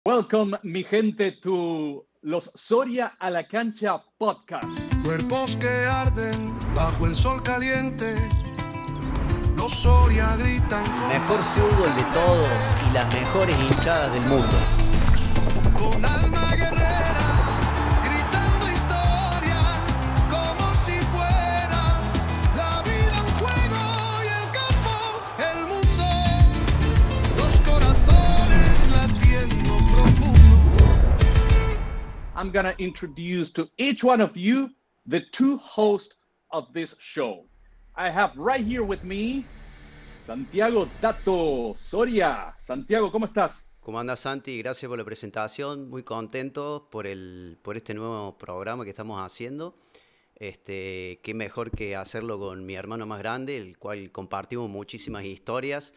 Welcome, mi gente, to los Soria a la Cancha podcast. Cuerpos que arden bajo el sol caliente. Los Soria gritan. Mejor fútbol de todos y las mejores hinchadas del mundo. Con alma guerrera, gritando historia, como si fuera la vida un juego y el campo, el mundo, los corazones latiendo profundo. I'm gonna introduce to each one of you the two hosts of this show. I have right here with me Santiago Tato Soria. Santiago, ¿cómo estás? ¿Cómo andas, Santi? Gracias por la presentación. Muy contento por este nuevo programa que estamos haciendo. Qué mejor que hacerlo con mi hermano más grande, el cual compartimos muchísimas historias,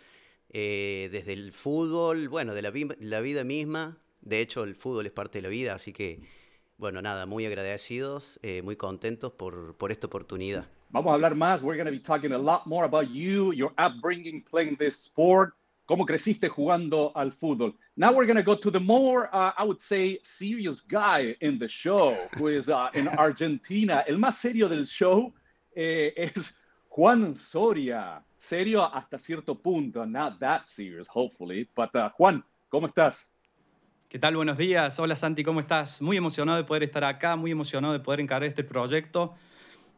desde el fútbol, bueno, de la vida misma. De hecho, el fútbol es parte de la vida, así que, bueno, nada, muy agradecidos, muy contentos por esta oportunidad. Vamos a hablar más. We're going to be talking a lot more about you, your upbringing, playing this sport, cómo creciste jugando al fútbol. Now we're going to go to the more, I would say, serious guy in the show, who is in Argentina. El más serio del show es Juan Soria. Serio hasta cierto punto. Not that serious, hopefully. But Juan, ¿cómo estás? ¿Qué tal? Buenos días. Hola, Santi, ¿cómo estás? Muy emocionado de poder estar acá, muy emocionado de poder encarar este proyecto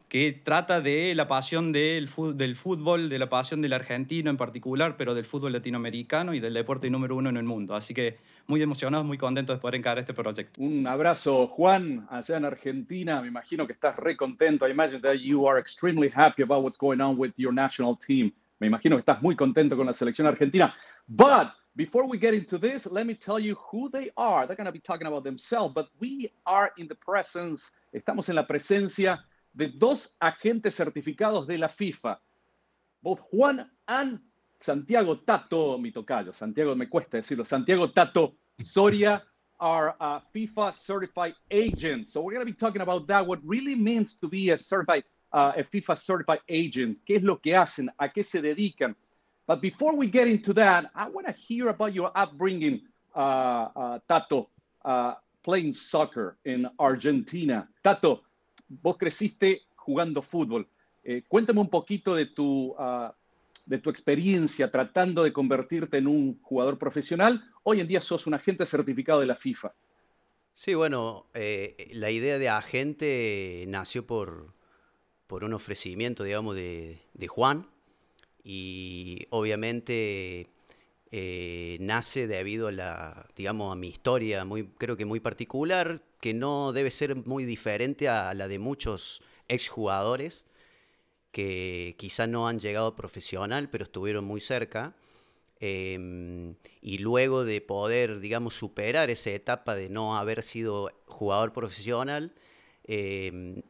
que trata de la pasión del fútbol, de la pasión del argentino en particular, pero del fútbol latinoamericano y del deporte número uno en el mundo. Así que muy emocionado, muy contento de poder encarar este proyecto. Un abrazo, Juan, allá en Argentina. Me imagino que estás re contento. I imagine that you are extremely happy about what's going on with your national team. Me imagino que estás muy contento con la selección argentina. But before we get into this, let me tell you who they are. They're going to be talking about themselves, but we are in the presence, estamos en la presencia de dos agentes certificados de la FIFA. Both Juan and Santiago Tato, mi tocayo. Santiago, me cuesta decirlo. Santiago Tato Soria are FIFA certified agents. So we're going to be talking about that, what really means to be a FIFA certified agent. ¿Qué es lo que hacen? ¿A qué se dedican? But before we get into that, I want to hear about your upbringing, Tato, playing soccer in Argentina. Tato, vos creciste jugando fútbol. Cuéntame un poquito de tu experiencia tratando de convertirte en un jugador profesional. Hoy en día sos un agente certificado de la FIFA. Sí, bueno, la idea de agente nació por un ofrecimiento, digamos, de Juan. Y obviamente nace debido a mi historia, creo que muy particular, que no debe ser muy diferente a la de muchos exjugadores que quizá no han llegado a profesional, pero estuvieron muy cerca. Y luego de poder, digamos, superar esa etapa de no haber sido jugador profesional,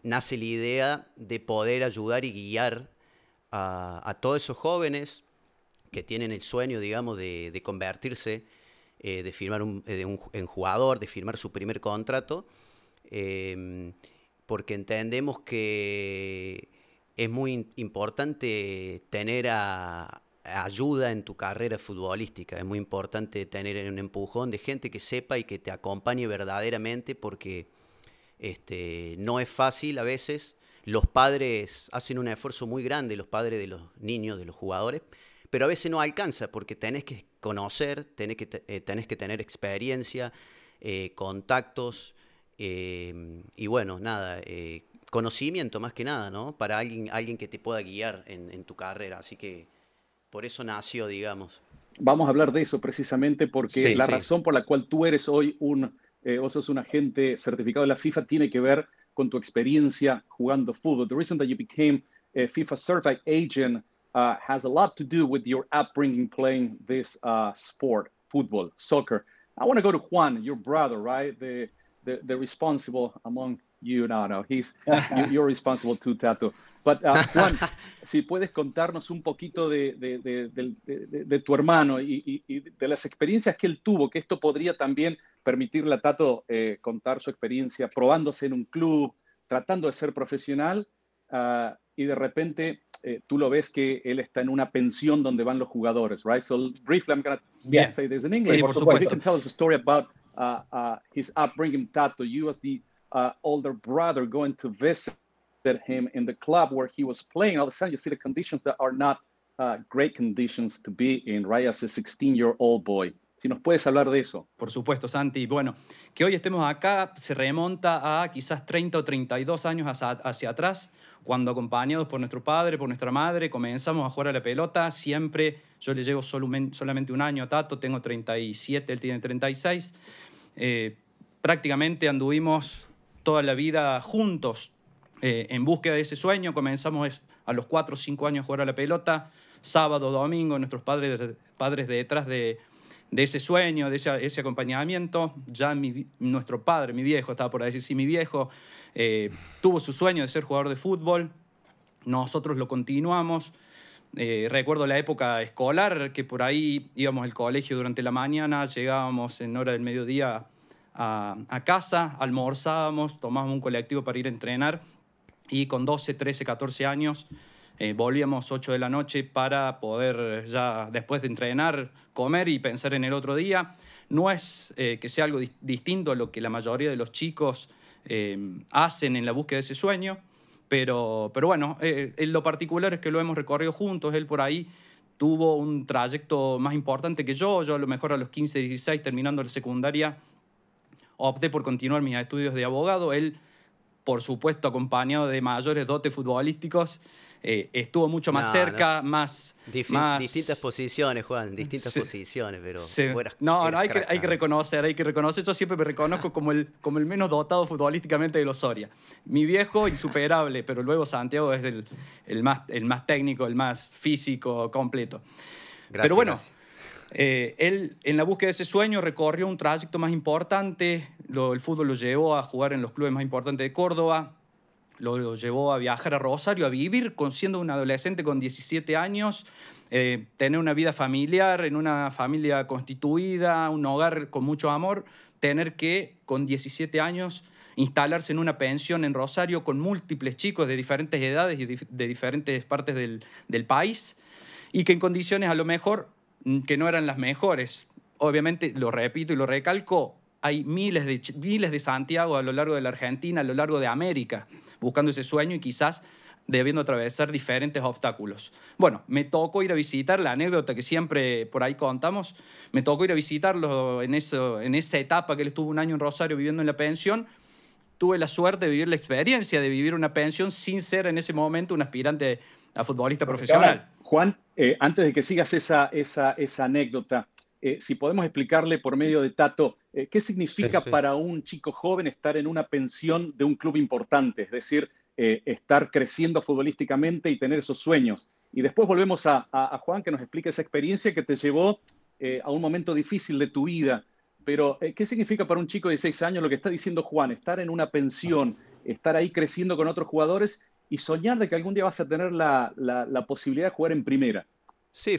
nace la idea de poder ayudar y guiar a todos esos jóvenes que tienen el sueño, digamos, de convertirse, de firmar en jugador, de firmar su primer contrato, porque entendemos que es muy importante tener ayuda en tu carrera futbolística. Es muy importante tener un empujón de gente que sepa y que te acompañe verdaderamente, porque no es fácil a veces. Los padres hacen un esfuerzo muy grande, los padres de los niños, de los jugadores, pero a veces no alcanza porque tenés que conocer, tenés que tener experiencia, contactos y bueno, nada, conocimiento más que nada, ¿no? Para alguien que te pueda guiar en tu carrera. Así que por eso nació, digamos. Vamos a hablar de eso precisamente porque sí, razón por la cual tú eres hoy vos sos un agente certificado de la FIFA tiene que ver con tu experiencia jugando fútbol. The reason that you became a FIFA certified agent has a lot to do with your upbringing playing this sport, football, soccer. I want to go to Juan, your brother, right? The responsible among you. No, you're responsible too, Tato. But Juan, si puedes contarnos un poquito de tu hermano y de las experiencias que él tuvo, que esto podría también permitirle a Tato contar su experiencia probándose en un club, tratando de ser profesional, y de repente tú lo ves que él está en una pensión donde van los jugadores, right? So briefly, I'm going to say this in English. Sí, por supuesto. You can tell us a story about his upbringing, Tato, you as the older brother going to visit him in the club where he was playing. All of a sudden, you see the conditions that are not great conditions to be in, right? As a 16-year-old boy. Si nos puedes hablar de eso. Por supuesto, Santi. Bueno, que hoy estemos acá se remonta a quizás 30 o 32 años hacia atrás, cuando acompañados por nuestro padre, por nuestra madre, comenzamos a jugar a la pelota. Siempre, yo le llevo solamente un año a Tato, tengo 37, él tiene 36. Prácticamente anduvimos toda la vida juntos en búsqueda de ese sueño. Comenzamos a los 4 o 5 años a jugar a la pelota, sábado, domingo, nuestros padres detrás de ese sueño, de ese acompañamiento. Ya nuestro padre, mi viejo, estaba por decir, sí, mi viejo tuvo su sueño de ser jugador de fútbol. Nosotros lo continuamos. Recuerdo la época escolar, que por ahí íbamos al colegio durante la mañana, llegábamos en hora del mediodía a casa, almorzábamos, tomábamos un colectivo para ir a entrenar y con 12, 13, 14 años volvíamos 8 de la noche para poder ya después de entrenar comer y pensar en el otro día. No es que sea algo distinto a lo que la mayoría de los chicos hacen en la búsqueda de ese sueño, pero bueno, lo particular es que lo hemos recorrido juntos. Él por ahí tuvo un trayecto más importante que yo a lo mejor a los 15, 16, terminando la secundaria, opté por continuar mis estudios de abogado. Él, por supuesto, acompañado de mayores dotes futbolísticos, estuvo mucho más cerca, más... Distintas posiciones, Juan, distintas posiciones, pero... Hay que reconocer. Yo siempre me reconozco como el menos dotado futbolísticamente de los Soria. Mi viejo, insuperable, pero luego Santiago es el más técnico, el más físico, completo. Gracias, pero bueno, gracias. Él, en la búsqueda de ese sueño, recorrió un trayecto más importante. El fútbol lo llevó a jugar en los clubes más importantes de Córdoba, lo llevó a viajar a Rosario, a vivir siendo un adolescente con 17 años, tener una vida familiar, en una familia constituida, un hogar con mucho amor, tener que, con 17 años, instalarse en una pensión en Rosario con múltiples chicos de diferentes edades y de diferentes partes del país, y que en condiciones a lo mejor que no eran las mejores. Obviamente, lo repito y lo recalco, hay miles de Santiago a lo largo de la Argentina, a lo largo de América, buscando ese sueño y quizás debiendo atravesar diferentes obstáculos. Bueno, me tocó ir a visitar, la anécdota que siempre por ahí contamos, me tocó ir a visitarlo en esa etapa que él estuvo un año en Rosario viviendo en la pensión. Tuve la suerte de vivir la experiencia de vivir una pensión sin ser en ese momento un aspirante a futbolista profesional. Juan, antes de que sigas esa anécdota, si podemos explicarle por medio de Tato, ¿qué significa para un chico joven estar en una pensión de un club importante? Es decir, estar creciendo futbolísticamente y tener esos sueños. Y después volvemos a Juan, que nos explique esa experiencia que te llevó a un momento difícil de tu vida. Pero, ¿qué significa para un chico de 16 años lo que está diciendo Juan? Estar en una pensión, estar ahí creciendo con otros jugadores y soñar de que algún día vas a tener la posibilidad de jugar en primera. Sí,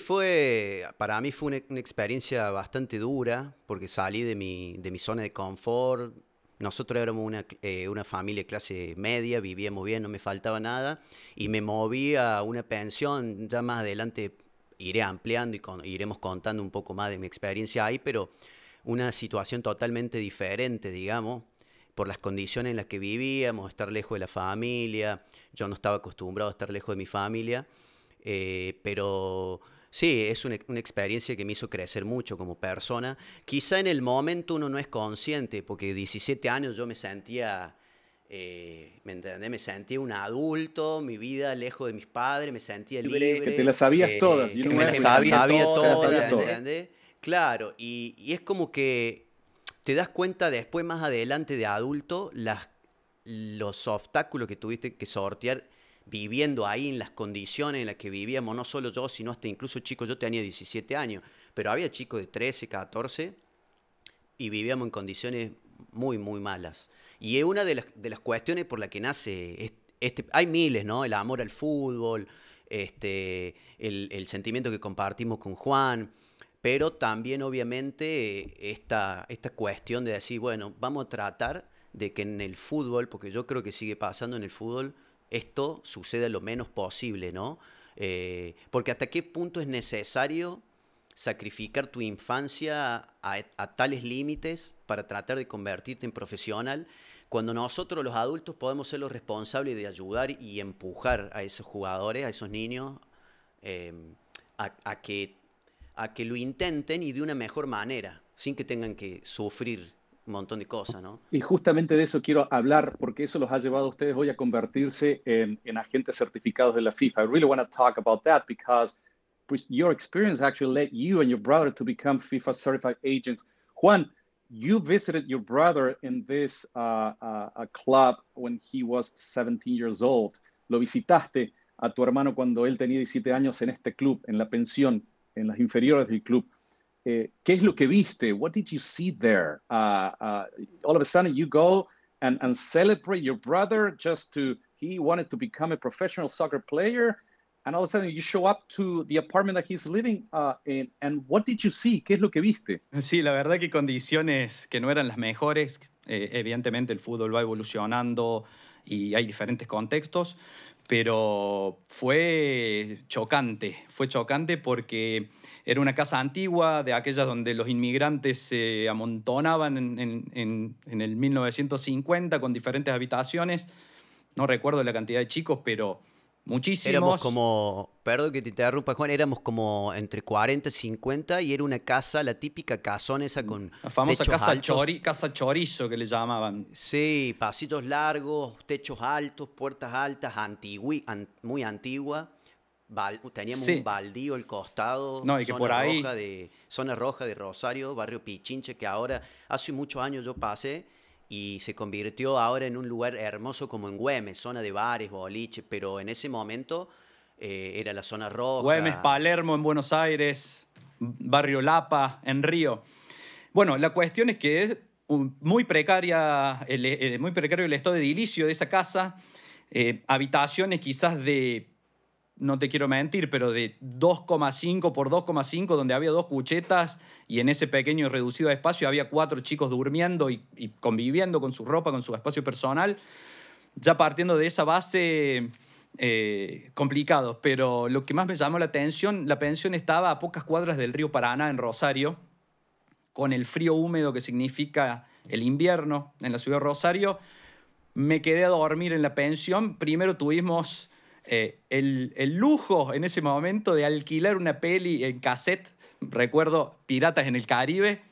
para mí fue una experiencia bastante dura, porque salí de mi zona de confort. Nosotros éramos una familia de clase media, vivíamos bien, no me faltaba nada, y me moví a una pensión. Ya más adelante iré ampliando y iremos contando un poco más de mi experiencia ahí, pero una situación totalmente diferente, digamos, por las condiciones en las que vivíamos, estar lejos de la familia. Yo no estaba acostumbrado a estar lejos de mi familia. Pero sí, es una experiencia que me hizo crecer mucho como persona. Quizá en el momento uno no es consciente, porque 17 años yo me sentía, ¿me entendés? Me sentía un adulto, mi vida lejos de mis padres, me sentía libre. Que te las sabías todas. Que me las sabía todas, ¿entendés? Claro, y es como que te das cuenta después, más adelante de adulto, los obstáculos que tuviste que sortear viviendo ahí en las condiciones en las que vivíamos, no solo yo, sino hasta incluso chicos. Yo tenía 17 años, pero había chicos de 13, 14 y vivíamos en condiciones muy, muy malas. Y es una de las cuestiones por las que nace, hay miles, ¿no? El amor al fútbol, el sentimiento que compartimos con Juan, pero también obviamente esta cuestión de decir, bueno, vamos a tratar de que en el fútbol, porque yo creo que sigue pasando en el fútbol, esto suceda lo menos posible, ¿no? Porque hasta qué punto es necesario sacrificar tu infancia a tales límites para tratar de convertirte en profesional, cuando nosotros los adultos podemos ser los responsables de ayudar y empujar a esos jugadores, a esos niños, a que lo intenten y de una mejor manera, sin que tengan que sufrir un montón de cosas, ¿no? Y justamente de eso quiero hablar, porque eso los ha llevado a ustedes hoy a convertirse en agentes certificados de la FIFA. I really want to talk about that because pues, your experience actually led you and your brother to become FIFA certified agents. Juan, you visited your brother in this club when he was 17 years old. Lo visitaste a tu hermano cuando él tenía 17 años en este club, en la pensión, en las inferiores del club. ¿Qué es lo que viste? What did you see there? All of a sudden you go and celebrate your brother he wanted to become a professional soccer player, and all of a sudden you show up to the apartment that he's living in, and what did you see? ¿Qué es lo que viste? Sí, la verdad que condiciones que no eran las mejores. Evidentemente el fútbol va evolucionando y hay diferentes contextos, pero fue chocante porque era una casa antigua, de aquellas donde los inmigrantes se amontonaban en el 1950 con diferentes habitaciones. No recuerdo la cantidad de chicos, pero muchísimos. Éramos como, perdón que te interrumpa, Juan, éramos como entre 40 y 50 y era una casa, la típica casona esa con la famosa techos casa chorizo que le llamaban. Sí, pasillos largos, techos altos, puertas altas, muy antigua. Teníamos un baldío al costado, no, y que por ahí... zona roja de Rosario, barrio Pichinche, que ahora, hace muchos años yo pasé y se convirtió ahora en un lugar hermoso como en Güemes, zona de bares, boliches, pero en ese momento era la zona roja. Güemes, Palermo en Buenos Aires, barrio Lapa en Río. Bueno, la cuestión es que es muy precario el estado edilicio de esa casa, habitaciones quizás de... No te quiero mentir, pero de 2,5 por 2,5, donde había 2 cuchetas y en ese pequeño y reducido espacio había 4 chicos durmiendo y conviviendo con su ropa, con su espacio personal. Ya partiendo de esa base, complicado. Pero lo que más me llamó la pensión estaba a pocas cuadras del río Paraná, en Rosario, con el frío húmedo que significa el invierno en la ciudad de Rosario. Me quedé a dormir en la pensión. Primero tuvimos... el lujo en ese momento de alquilar una peli en cassette. Recuerdo Piratas en el Caribe.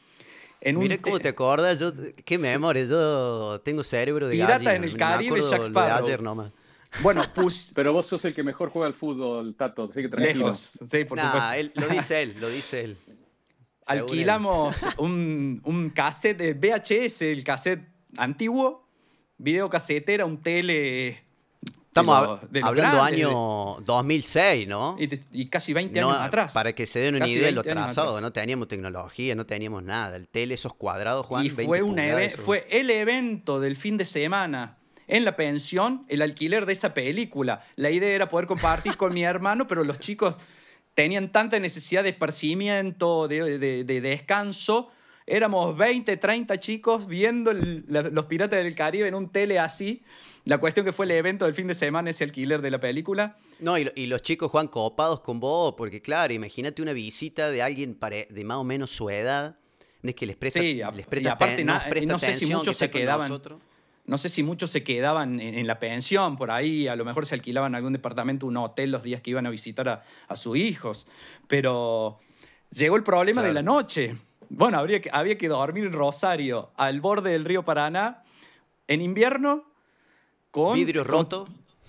Mira cómo te acuerdas. Qué memoria. Yo tengo cerebro de Piratas gallina. en el Caribe, Jack Sparrow. Ayer nomás. Bueno, pero vos sos el que mejor juega al fútbol, Tato, así que tranquilo. Lejos. Sí, por supuesto. Lo dice él. Alquilamos un cassette de VHS, el cassette antiguo, videocasetera, un tele... Estamos hablando año 2006, ¿no? Y casi 20 años atrás. Para que se den una idea de lo atrasado, no teníamos tecnología, no teníamos nada. El tele, esos cuadrados, Juan, y fue el evento del fin de semana en la pensión, el alquiler de esa película. La idea era poder compartir con mi hermano, pero los chicos tenían tanta necesidad de esparcimiento, de descanso. Éramos 20, 30 chicos viendo los Piratas del Caribe en un tele así. La cuestión que fue el evento del fin de semana, ese alquiler de la película. No, y los chicos, Juan, copados con vos, porque claro, imagínate una visita de alguien de más o menos su edad, de que les presta, no sé si muchos se quedaban. No sé si muchos se quedaban en la pensión, por ahí, a lo mejor se alquilaban algún departamento, un hotel los días que iban a visitar a sus hijos. Pero llegó el problema de la noche. Bueno, había que dormir en Rosario, al borde del río Paraná, en invierno, con... ¿Vidrios rotos?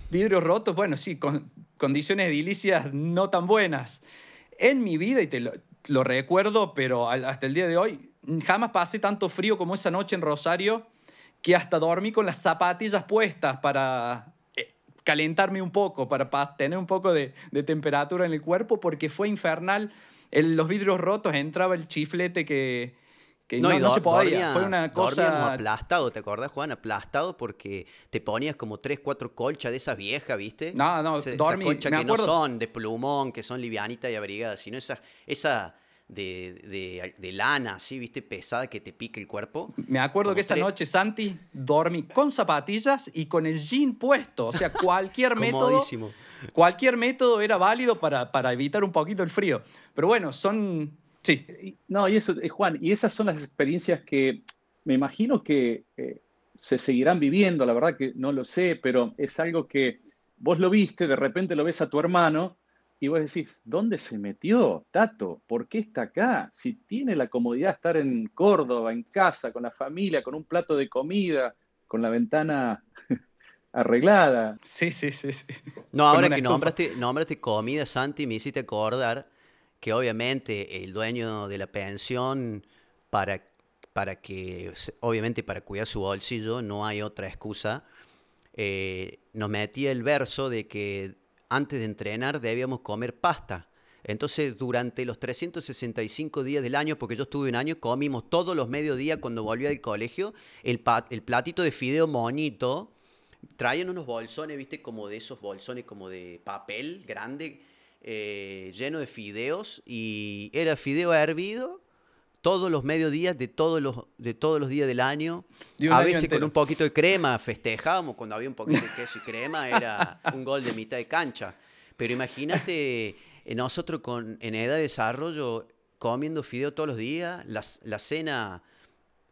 Vidrios rotos, bueno, sí, con condiciones edilicias no tan buenas. En mi vida, y te lo recuerdo, pero hasta el día de hoy, jamás pasé tanto frío como esa noche en Rosario, que hasta dormí con las zapatillas puestas para calentarme un poco, para tener un poco de temperatura en el cuerpo, porque fue infernal. Los vidrios rotos, entraba el chiflete que no se podía. Fue una cosa... Dormíamos aplastado, ¿te acordás, Juan? Aplastado porque te ponías como 3, 4 colchas de esas viejas, ¿viste? No, dormí. Esas colchas que no son de plumón, que son livianitas y abrigadas, sino esa de lana, así, ¿viste? Pesada, que te pique el cuerpo. Me acuerdo que esa noche, Santi, dormí con zapatillas y con el jean puesto. O sea, cualquier método era válido para evitar un poquito el frío. Pero bueno, son Sí. No, y eso, Juan, y esas son las experiencias que me imagino que se seguirán viviendo, la verdad que no lo sé, pero es algo que vos lo viste, de repente lo ves a tu hermano y vos decís, ¿dónde se metió Tato? ¿Por qué está acá? Si tiene la comodidad de estar en Córdoba, en casa, con la familia, con un plato de comida, con la ventana arreglada. Sí. No, Con ahora una que estufa. nombraste comida, Santi, me hiciste acordar que obviamente el dueño de la pensión, para, obviamente para cuidar su bolsillo, no hay otra excusa, nos metía el verso de que antes de entrenar debíamos comer pasta. Entonces, durante los 365 días del año, porque yo estuve un año, comimos todos los mediodías cuando volvía del colegio el platito de fideo moñito. Traían unos bolsones, viste, como de esos bolsones como de papel grande, lleno de fideos, y era fideo hervido todos los mediodías de todos los días del año. De un A año veces con entero. un poquito de crema festejábamos cuando había un poquito de queso y crema, era un gol de mitad de cancha. Pero imagínate, nosotros en edad de desarrollo comiendo fideo todos los días, la cena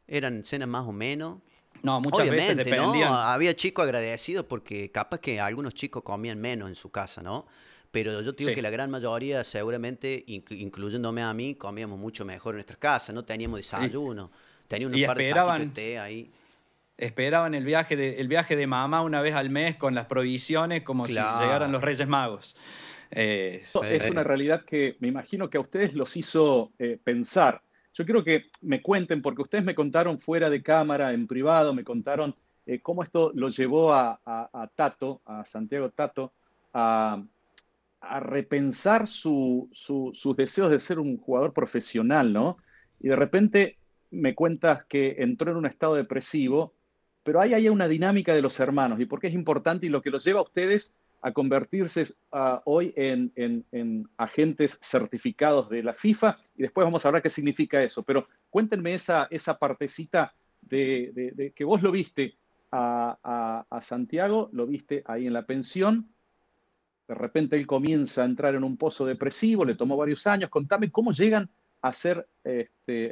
eran cenas más o menos. No, muchas veces Obviamente, ¿no? dependían. Había chicos agradecidos porque capaz que algunos chicos comían menos en su casa, ¿no? Pero yo te digo Sí. que la gran mayoría, seguramente, incluyéndome a mí, comíamos mucho mejor en nuestras casas, no teníamos Y, desayuno, teníamos un y par de saquitos de esperaban, té ahí. esperaban el viaje de mamá una vez al mes con las provisiones como si llegaran los Claro. Reyes Magos. Sí. Es una realidad que me imagino que a ustedes los hizo pensar. Yo quiero que me cuenten, porque ustedes me contaron fuera de cámara, en privado, me contaron cómo esto lo llevó a Tato, a Santiago Tato, a, a repensar sus deseos de ser un jugador profesional, ¿no? Y de repente me cuentas que entró en un estado depresivo, pero hay una dinámica de los hermanos y por qué es importante y lo que los lleva a ustedes a convertirse hoy en agentes certificados de la FIFA y después vamos a hablar qué significa eso. Pero cuéntenme esa partecita de que vos lo viste a Santiago, lo viste ahí en la pensión, de repente él comienza a entrar en un pozo depresivo, le tomó varios años. Contame cómo llegan a ser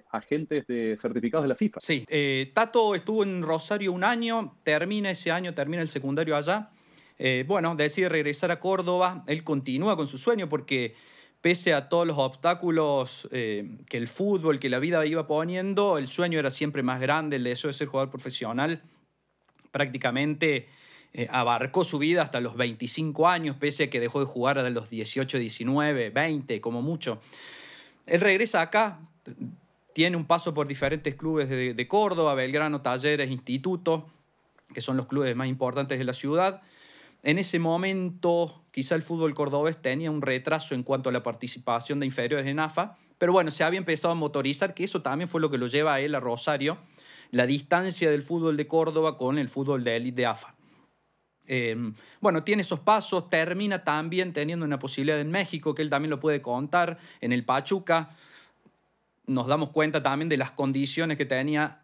agentes certificados de la FIFA. Sí, Tato estuvo en Rosario un año, termina ese año, termina el secundario allá. Bueno, decide regresar a Córdoba. Él continúa con su sueño porque pese a todos los obstáculos que el fútbol, que la vida iba poniendo, el sueño era siempre más grande, el deseo de ser jugador profesional. Prácticamente abarcó su vida hasta los 25 años, pese a que dejó de jugar a los 18, 19, 20, como mucho. Él regresa acá, tiene un paso por diferentes clubes de Córdoba, Belgrano, Talleres, Instituto, que son los clubes más importantes de la ciudad. En ese momento, quizá el fútbol cordobés tenía un retraso en cuanto a la participación de inferiores en AFA, pero bueno, se había empezado a motorizar, que eso también fue lo que lo lleva a él a Rosario, la distancia del fútbol de Córdoba con el fútbol de élite de AFA. Bueno, tiene esos pasos, termina también teniendo una posibilidad en México, que él también lo puede contar, en el Pachuca. Nos damos cuenta también de las condiciones que tenía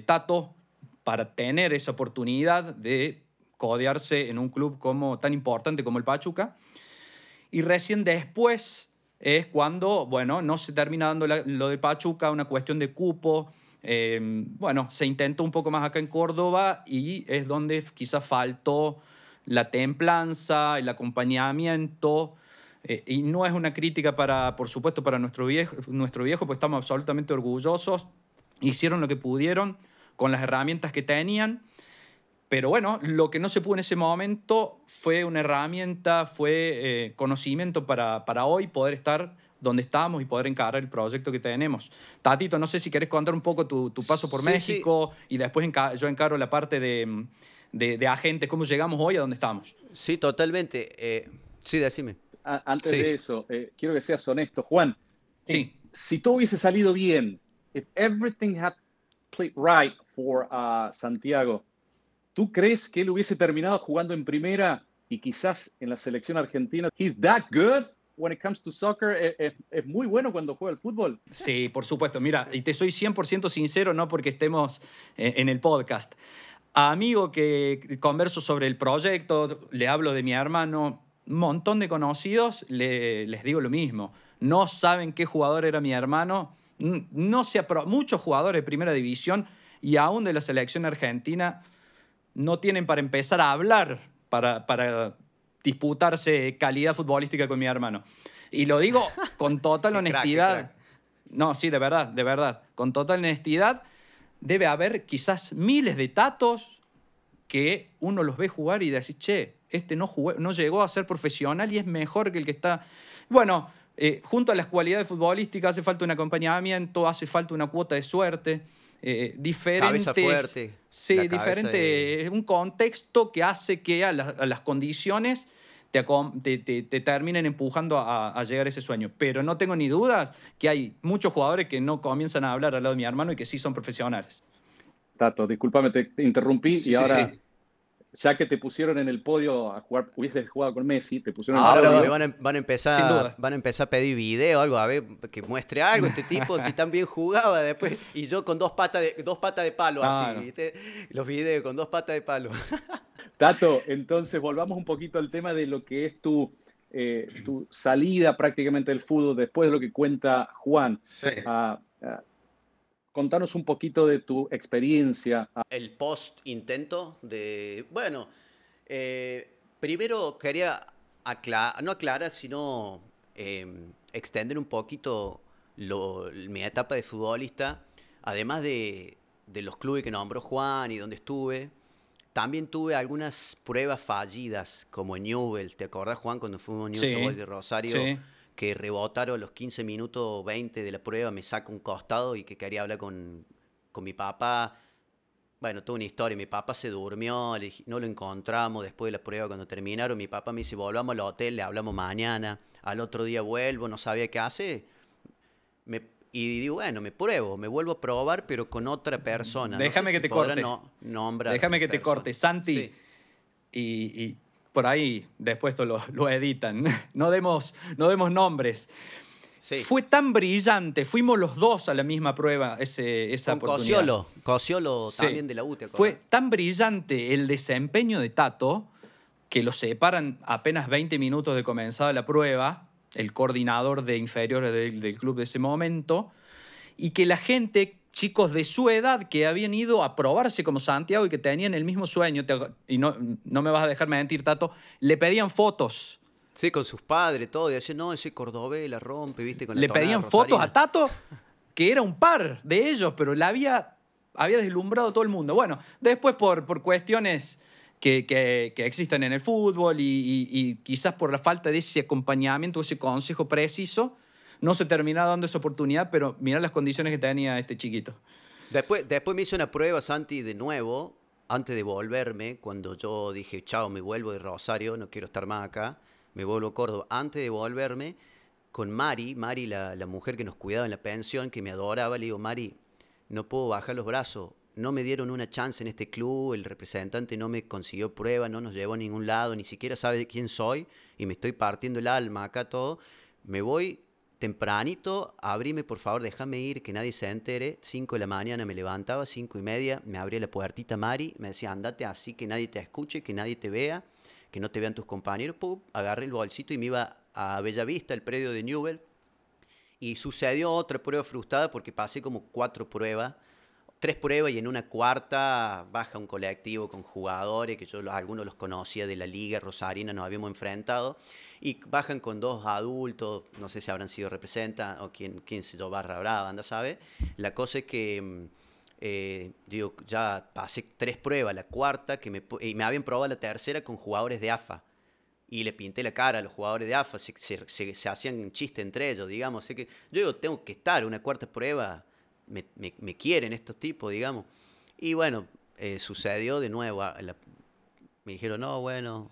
Tato para tener esa oportunidad de codearse en un club tan importante como el Pachuca. Y recién después es cuando, bueno, no se termina dando lo de Pachuca, una cuestión de cupo. Bueno, se intentó un poco más acá en Córdoba y es donde quizás faltó la templanza, el acompañamiento. Y no es una crítica, por supuesto, para nuestro viejo, pues estamos absolutamente orgullosos. Hicieron lo que pudieron con las herramientas que tenían. Pero bueno, lo que no se pudo en ese momento fue una herramienta, fue conocimiento para hoy poder estar donde estamos y poder encarar el proyecto que tenemos. Tatito, no sé si querés contar un poco tu paso por México y después yo encaro la parte de agentes, cómo llegamos hoy a donde estamos. Sí, totalmente. Sí, decime. Antes Sí. de eso, quiero que seas honesto. Juan, Sí. si todo hubiese salido bien, if everything had played right for Santiago, ¿tú crees que él hubiese terminado jugando en primera y quizás en la selección argentina? He's that good when it comes to soccer. Es muy bueno cuando juega el fútbol. Sí, por supuesto. Mira, y te soy 100% sincero, no porque estemos en el podcast. A amigo que converso sobre el proyecto, le hablo de mi hermano, un montón de conocidos, les digo lo mismo. no saben qué jugador era mi hermano. No se muchos jugadores de primera división y aún de la selección argentina no tienen para empezar a hablar para disputarse calidad futbolística con mi hermano. Y lo digo con total honestidad. Crack. No, sí, de verdad. Con total honestidad, debe haber quizás miles de tatos que uno los ve jugar y decís, che, este no llegó a ser profesional y es mejor que el que está... Bueno, junto a las cualidades futbolísticas hace falta un acompañamiento, hace falta una cuota de suerte, diferentes... Cabeza fuerte. Sí, diferente, un contexto que hace que a las condiciones te terminen empujando a llegar a ese sueño. Pero no tengo ni dudas que hay muchos jugadores que no comienzan a hablar al lado de mi hermano y que sí son profesionales. Tato, discúlpame, te interrumpí Sí, y ahora, sí. ya que te pusieron en el podio a jugar, hubieses jugado con Messi, te pusieron en el Ahora podio. me van a Sin duda. empezar a pedir video, algo, a ver, que muestre algo este tipo, si tan bien jugaba después. Y yo con dos patas de palo, así, no. ¿viste? Los videos con 2 patas de palo. Tato, entonces volvamos un poquito al tema de lo que es tu salida prácticamente del fútbol después de lo que cuenta Juan. Sí. Contanos un poquito de tu experiencia. El post-intento de... Bueno, primero quería no aclarar, sino extender un poquito mi etapa de futbolista. Además de los clubes que nombró Juan y donde estuve, también tuve algunas pruebas fallidas, como en Newell's. ¿Te acordás, Juan, cuando fuimos a Newell's Old de Rosario? Sí. Que rebotaron los 15 minutos 20 de la prueba, me saca un costado y que quería hablar con mi papá. Bueno, toda una historia. Mi papá se durmió, no lo encontramos después de la prueba cuando terminaron. Mi papá me dice, volvamos al hotel, le hablamos mañana. Al otro día vuelvo, no sabía qué hacer. Y digo, bueno, me vuelvo a probar, pero con otra persona. Déjame no sé que si te podrán corte. nombrar Déjame que te persona. corte, Santi. Sí. Y por ahí después lo editan. No demos nombres. Sí. Fue tan brillante. Fuimos los dos a la misma prueba esa Con oportunidad. Cosiolo Sí. también de la UTE. Fue tan brillante el desempeño de Tato que lo separan apenas 20 minutos de comenzada la prueba, el coordinador de inferiores del club de ese momento, y que la gente, chicos de su edad que habían ido a probarse como Santiago y que tenían el mismo sueño, y no me vas a dejar mentir, Tato, le pedían fotos. Sí, con sus padres, todo. Y decían, no, ese cordobés la rompe, ¿viste? Con la Le tonada pedían rosarina. fotos a Tato, que era un par de ellos, pero la había deslumbrado todo el mundo. Bueno, después por cuestiones que existen en el fútbol y quizás por la falta de ese acompañamiento, ese consejo preciso, no se terminó dando esa oportunidad, pero mirá las condiciones que tenía este chiquito. Después me hice una prueba, Santi, de nuevo, antes de volverme, cuando yo dije, chao, me vuelvo de Rosario, no quiero estar más acá, me vuelvo a Córdoba. Antes de volverme, con Mari, la mujer que nos cuidaba en la pensión, que me adoraba, le digo, Mari, no puedo bajar los brazos. No me dieron una chance en este club, el representante no me consiguió prueba, no nos llevó a ningún lado, ni siquiera sabe quién soy y me estoy partiendo el alma acá todo. Me voy tempranito, abrime por favor, déjame ir, que nadie se entere. 5 de la mañana me levantaba, 5:30, me abría la puertita Mari, me decía, andate así, que nadie te escuche, que nadie te vea, que no te vean tus compañeros. Pum, agarré el bolsito y me iba a Bellavista, el predio de Newell's. Y sucedió otra prueba frustrada porque pasé como 3 pruebas y en una cuarta baja un colectivo con jugadores que yo algunos los conocía de la liga rosarina, nos habíamos enfrentado, y bajan con 2 adultos, no sé si habrán sido representantes o quién se yo, barra brava, anda, ¿sabe? La cosa es que digo, ya pasé 3 pruebas, la cuarta, y me habían probado la tercera con jugadores de AFA. Y le pinté la cara a los jugadores de AFA, se hacían chiste entre ellos, digamos. Así que yo digo, tengo que estar, una cuarta prueba, me quieren estos tipos, digamos. Y bueno, sucedió de nuevo. Me dijeron, no, bueno,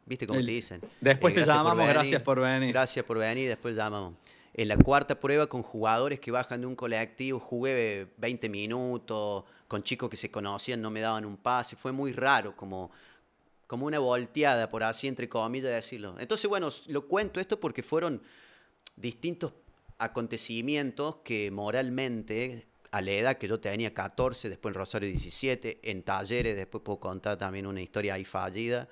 viste cómo te dicen. Después te llamamos, gracias por venir. Gracias por venir, después llamamos. En la cuarta prueba con jugadores que bajan de un colectivo, jugué 20 minutos, con chicos que se conocían, no me daban un pase. Fue muy raro, como una volteada, por así, entre comillas, decirlo. Entonces, bueno, lo cuento esto porque fueron distintos acontecimientos que moralmente, a la edad que yo tenía 14, después en Rosario 17, en Talleres, después puedo contar también una historia ahí fallida,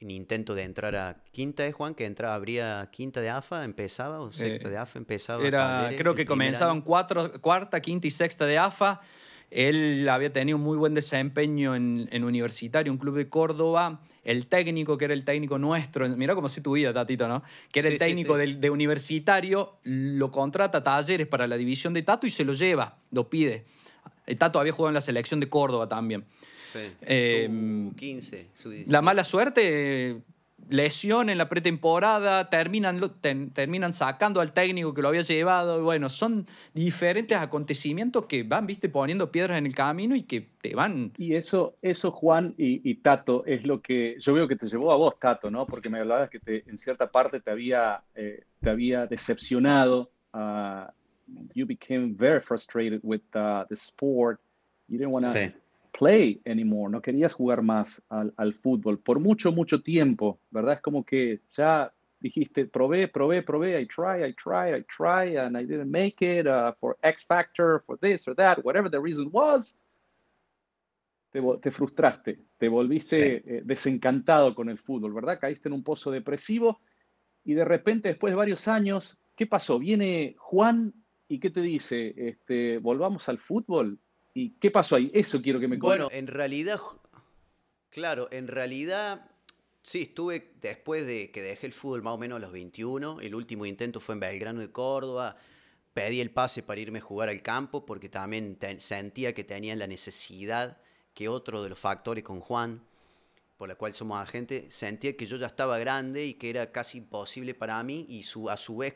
un intento de entrar a quinta de Juan, que entraba, habría quinta de AFA, empezaba, o sexta de AFA, empezaba. Creo que comenzaban cuarta, quinta y sexta de AFA. Él había tenido un muy buen desempeño en Universitario, un club de Córdoba. El técnico, que era el técnico nuestro, mirá cómo sé tu vida, Tatito, ¿no? Que era el técnico de Universitario, lo contrata a Talleres para la división de Tato y se lo lleva, lo pide. Tato había jugado en la selección de Córdoba también. Sí, su 15, su 17. La mala suerte, lesión en la pretemporada, terminan sacando al técnico que lo había llevado. Bueno, son diferentes acontecimientos que van, viste, poniendo piedras en el camino y que te van... Y eso Juan y Tato, es lo que yo veo que te llevó a vos, Tato, ¿no? Porque me hablabas que en cierta parte te había decepcionado. You became very frustrated with the sport. You didn't want to play anymore. No querías jugar más al fútbol por mucho tiempo, ¿verdad? Es como que ya dijiste, probé, I try, and I didn't make it for X factor, for this or that, whatever the reason was. Te frustraste, te volviste desencantado con el fútbol, ¿verdad? Caíste en un pozo depresivo y de repente, después de varios años, ¿qué pasó? Viene Juan y ¿qué te dice? ¿Volvamos al fútbol? ¿Y qué pasó ahí? Eso quiero que me cuentes. Bueno, en realidad, claro, sí, estuve después de que dejé el fútbol más o menos a los 21. El último intento fue en Belgrano de Córdoba. Pedí el pase para irme a jugar al campo porque también sentía que tenía la necesidad que otro de los factores con Juan, por la cual somos agentes, sentía que yo ya estaba grande y que era casi imposible para mí y a su vez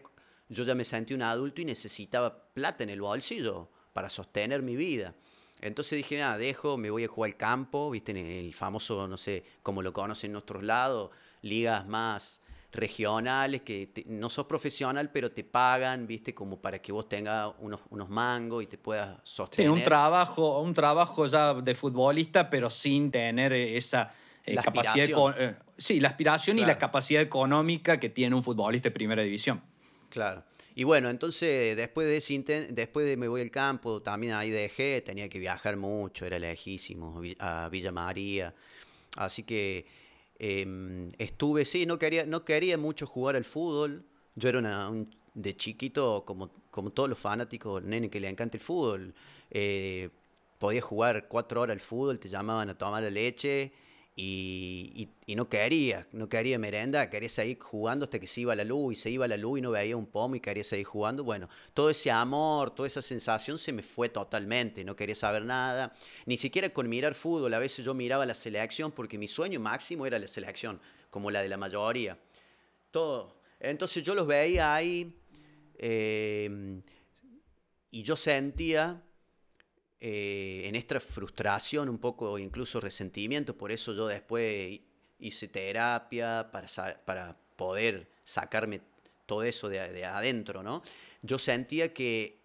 yo ya me sentí un adulto y necesitaba plata en el bolsillo para sostener mi vida. Entonces dije, nada, me voy a jugar al campo, viste, en el famoso, no sé, como lo conocen en otros lados, ligas más regionales, que no sos profesional, pero te pagan, viste, como para que vos tengas unos mangos y te puedas sostener. Sí, un trabajo ya de futbolista, pero sin tener esa capacidad. La aspiración, claro, y la capacidad económica que tiene un futbolista de primera división. Claro. Y bueno, entonces después de me voy al campo, también ahí dejé, tenía que viajar mucho, era lejísimo, a Villa María. Así que estuve, sí, no quería mucho jugar al fútbol. Yo era de chiquito, como todos los fanáticos, nene que le encanta el fútbol. Podía jugar 4 horas al fútbol, te llamaban a tomar la leche. Y no quería merenda, quería seguir jugando hasta que se iba la luz, y se iba la luz y no veía un pomo y quería seguir jugando. Bueno, todo ese amor, toda esa sensación se me fue totalmente, no quería saber nada, ni siquiera con mirar fútbol. A veces yo miraba la selección porque mi sueño máximo era la selección, como la de la mayoría. Todo. Entonces yo los veía ahí y yo sentía... en esta frustración, un poco incluso resentimiento. Por eso yo después hice terapia para poder sacarme todo eso de adentro, ¿no? Yo sentía que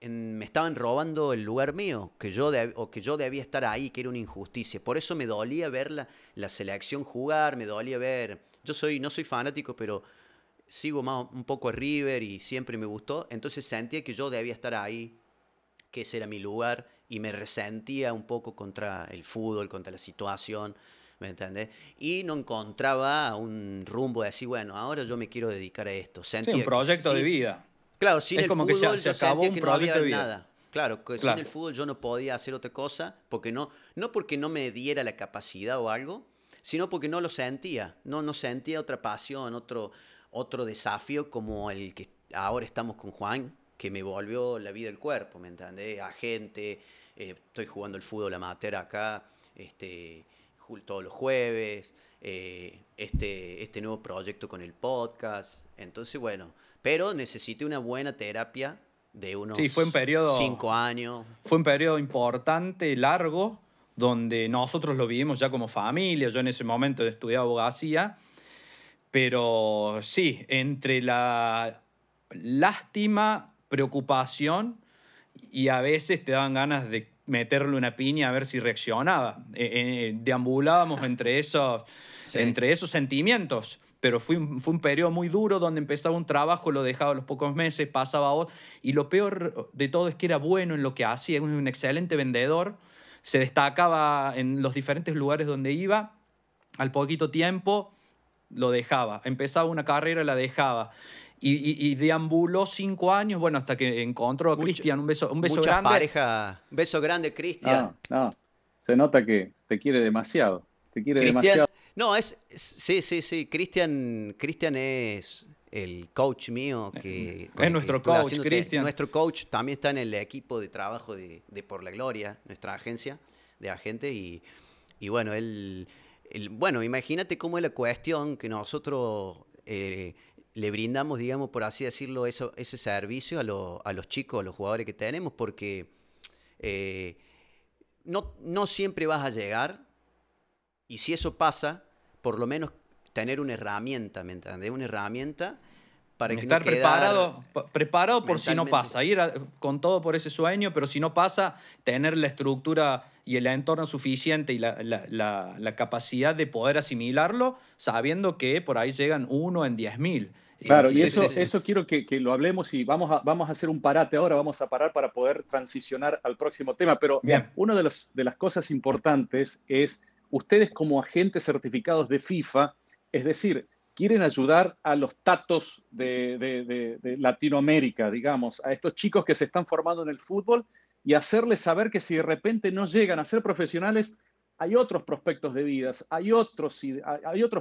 me estaban robando el lugar mío, que yo debía estar ahí, que era una injusticia. Por eso me dolía ver la selección jugar, me dolía ver... no soy fanático, pero sigo un poco a River y siempre me gustó. Entonces sentía que yo debía estar ahí, que ese era mi lugar, y me resentía un poco contra el fútbol, contra la situación, ¿me entendés? Y no encontraba un rumbo de decir, bueno, ahora yo me quiero dedicar a esto. Sentía un proyecto de vida. Claro, sin el fútbol yo sentía que no había nada. Claro, Claro. Sin el fútbol yo no podía hacer otra cosa, porque no porque no me diera la capacidad o algo, sino porque no lo sentía. No sentía otra pasión, otro desafío como el que ahora estamos con Juan, que me volvió la vida del cuerpo, ¿me entendés? Agente, estoy jugando el fútbol amateur acá, todos los jueves, este nuevo proyecto con el podcast. Entonces, bueno, pero necesité una buena terapia de unos 5 años. Fue un periodo importante, largo, donde nosotros lo vivimos ya como familia. Yo en ese momento estudiaba abogacía, pero sí, entre la lástima, preocupación, y a veces te daban ganas de meterle una piña a ver si reaccionaba. Deambulábamos entre esos sentimientos, pero fue un periodo muy duro donde empezaba un trabajo, lo dejaba a los pocos meses, pasaba a otro, y lo peor de todo es que era bueno en lo que hacía, era un excelente vendedor, se destacaba en los diferentes lugares donde iba, al poquito tiempo lo dejaba. Empezaba una carrera, la dejaba. Y deambuló 5 años, bueno, hasta que encontró a Cristian. Un beso grande. Pareja, beso grande, Cristian. No, se nota que te quiere demasiado. Te quiere demasiado. No, sí. Cristian es el coach mío. Es nuestro coach, Cristian. Nuestro coach también está en el equipo de trabajo de Por la Gloria, nuestra agencia de agentes. Y bueno, bueno, imagínate cómo es la cuestión que nosotros le brindamos, digamos, por así decirlo, ese servicio a los chicos, a los jugadores que tenemos, porque no siempre vas a llegar, y si eso pasa, por lo menos tener una herramienta, ¿me entiendes? Una herramienta para que estar preparado por si no pasa, ir con todo por ese sueño, pero si no pasa, tener la estructura y el entorno suficiente y la capacidad de poder asimilarlo, sabiendo que por ahí llegan 1 en 10.000. Claro, y eso quiero que lo hablemos, y vamos a hacer un parate ahora, vamos a parar para poder transicionar al próximo tema. Pero una de las cosas importantes es, ustedes como agentes certificados de FIFA, es decir, quieren ayudar a los tatos de Latinoamérica, digamos, a estos chicos que se están formando en el fútbol, y hacerles saber que si de repente no llegan a ser profesionales, hay otros prospectos de vidas, hay otros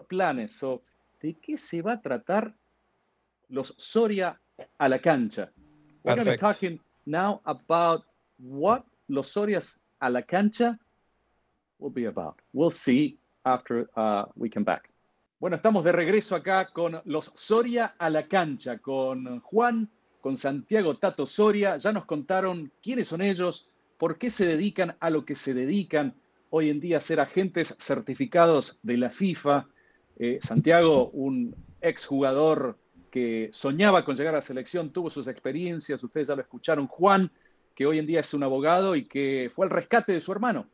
planes. ¿De qué se va a tratar los Soria a la cancha? We're going to talking now about what los Sorias a la cancha will be about. We'll see after we come back. Bueno, estamos de regreso acá con los Soria a la cancha, con Juan, con Santiago Tato Soria. Ya nos contaron quiénes son ellos, por qué se dedican a lo que se dedican hoy en día, a ser agentes certificados de la FIFA. Santiago, un exjugador que soñaba con llegar a la selección, tuvo sus experiencias, ustedes ya lo escucharon. Juan, que hoy en día es un abogado y que fue al rescate de su hermano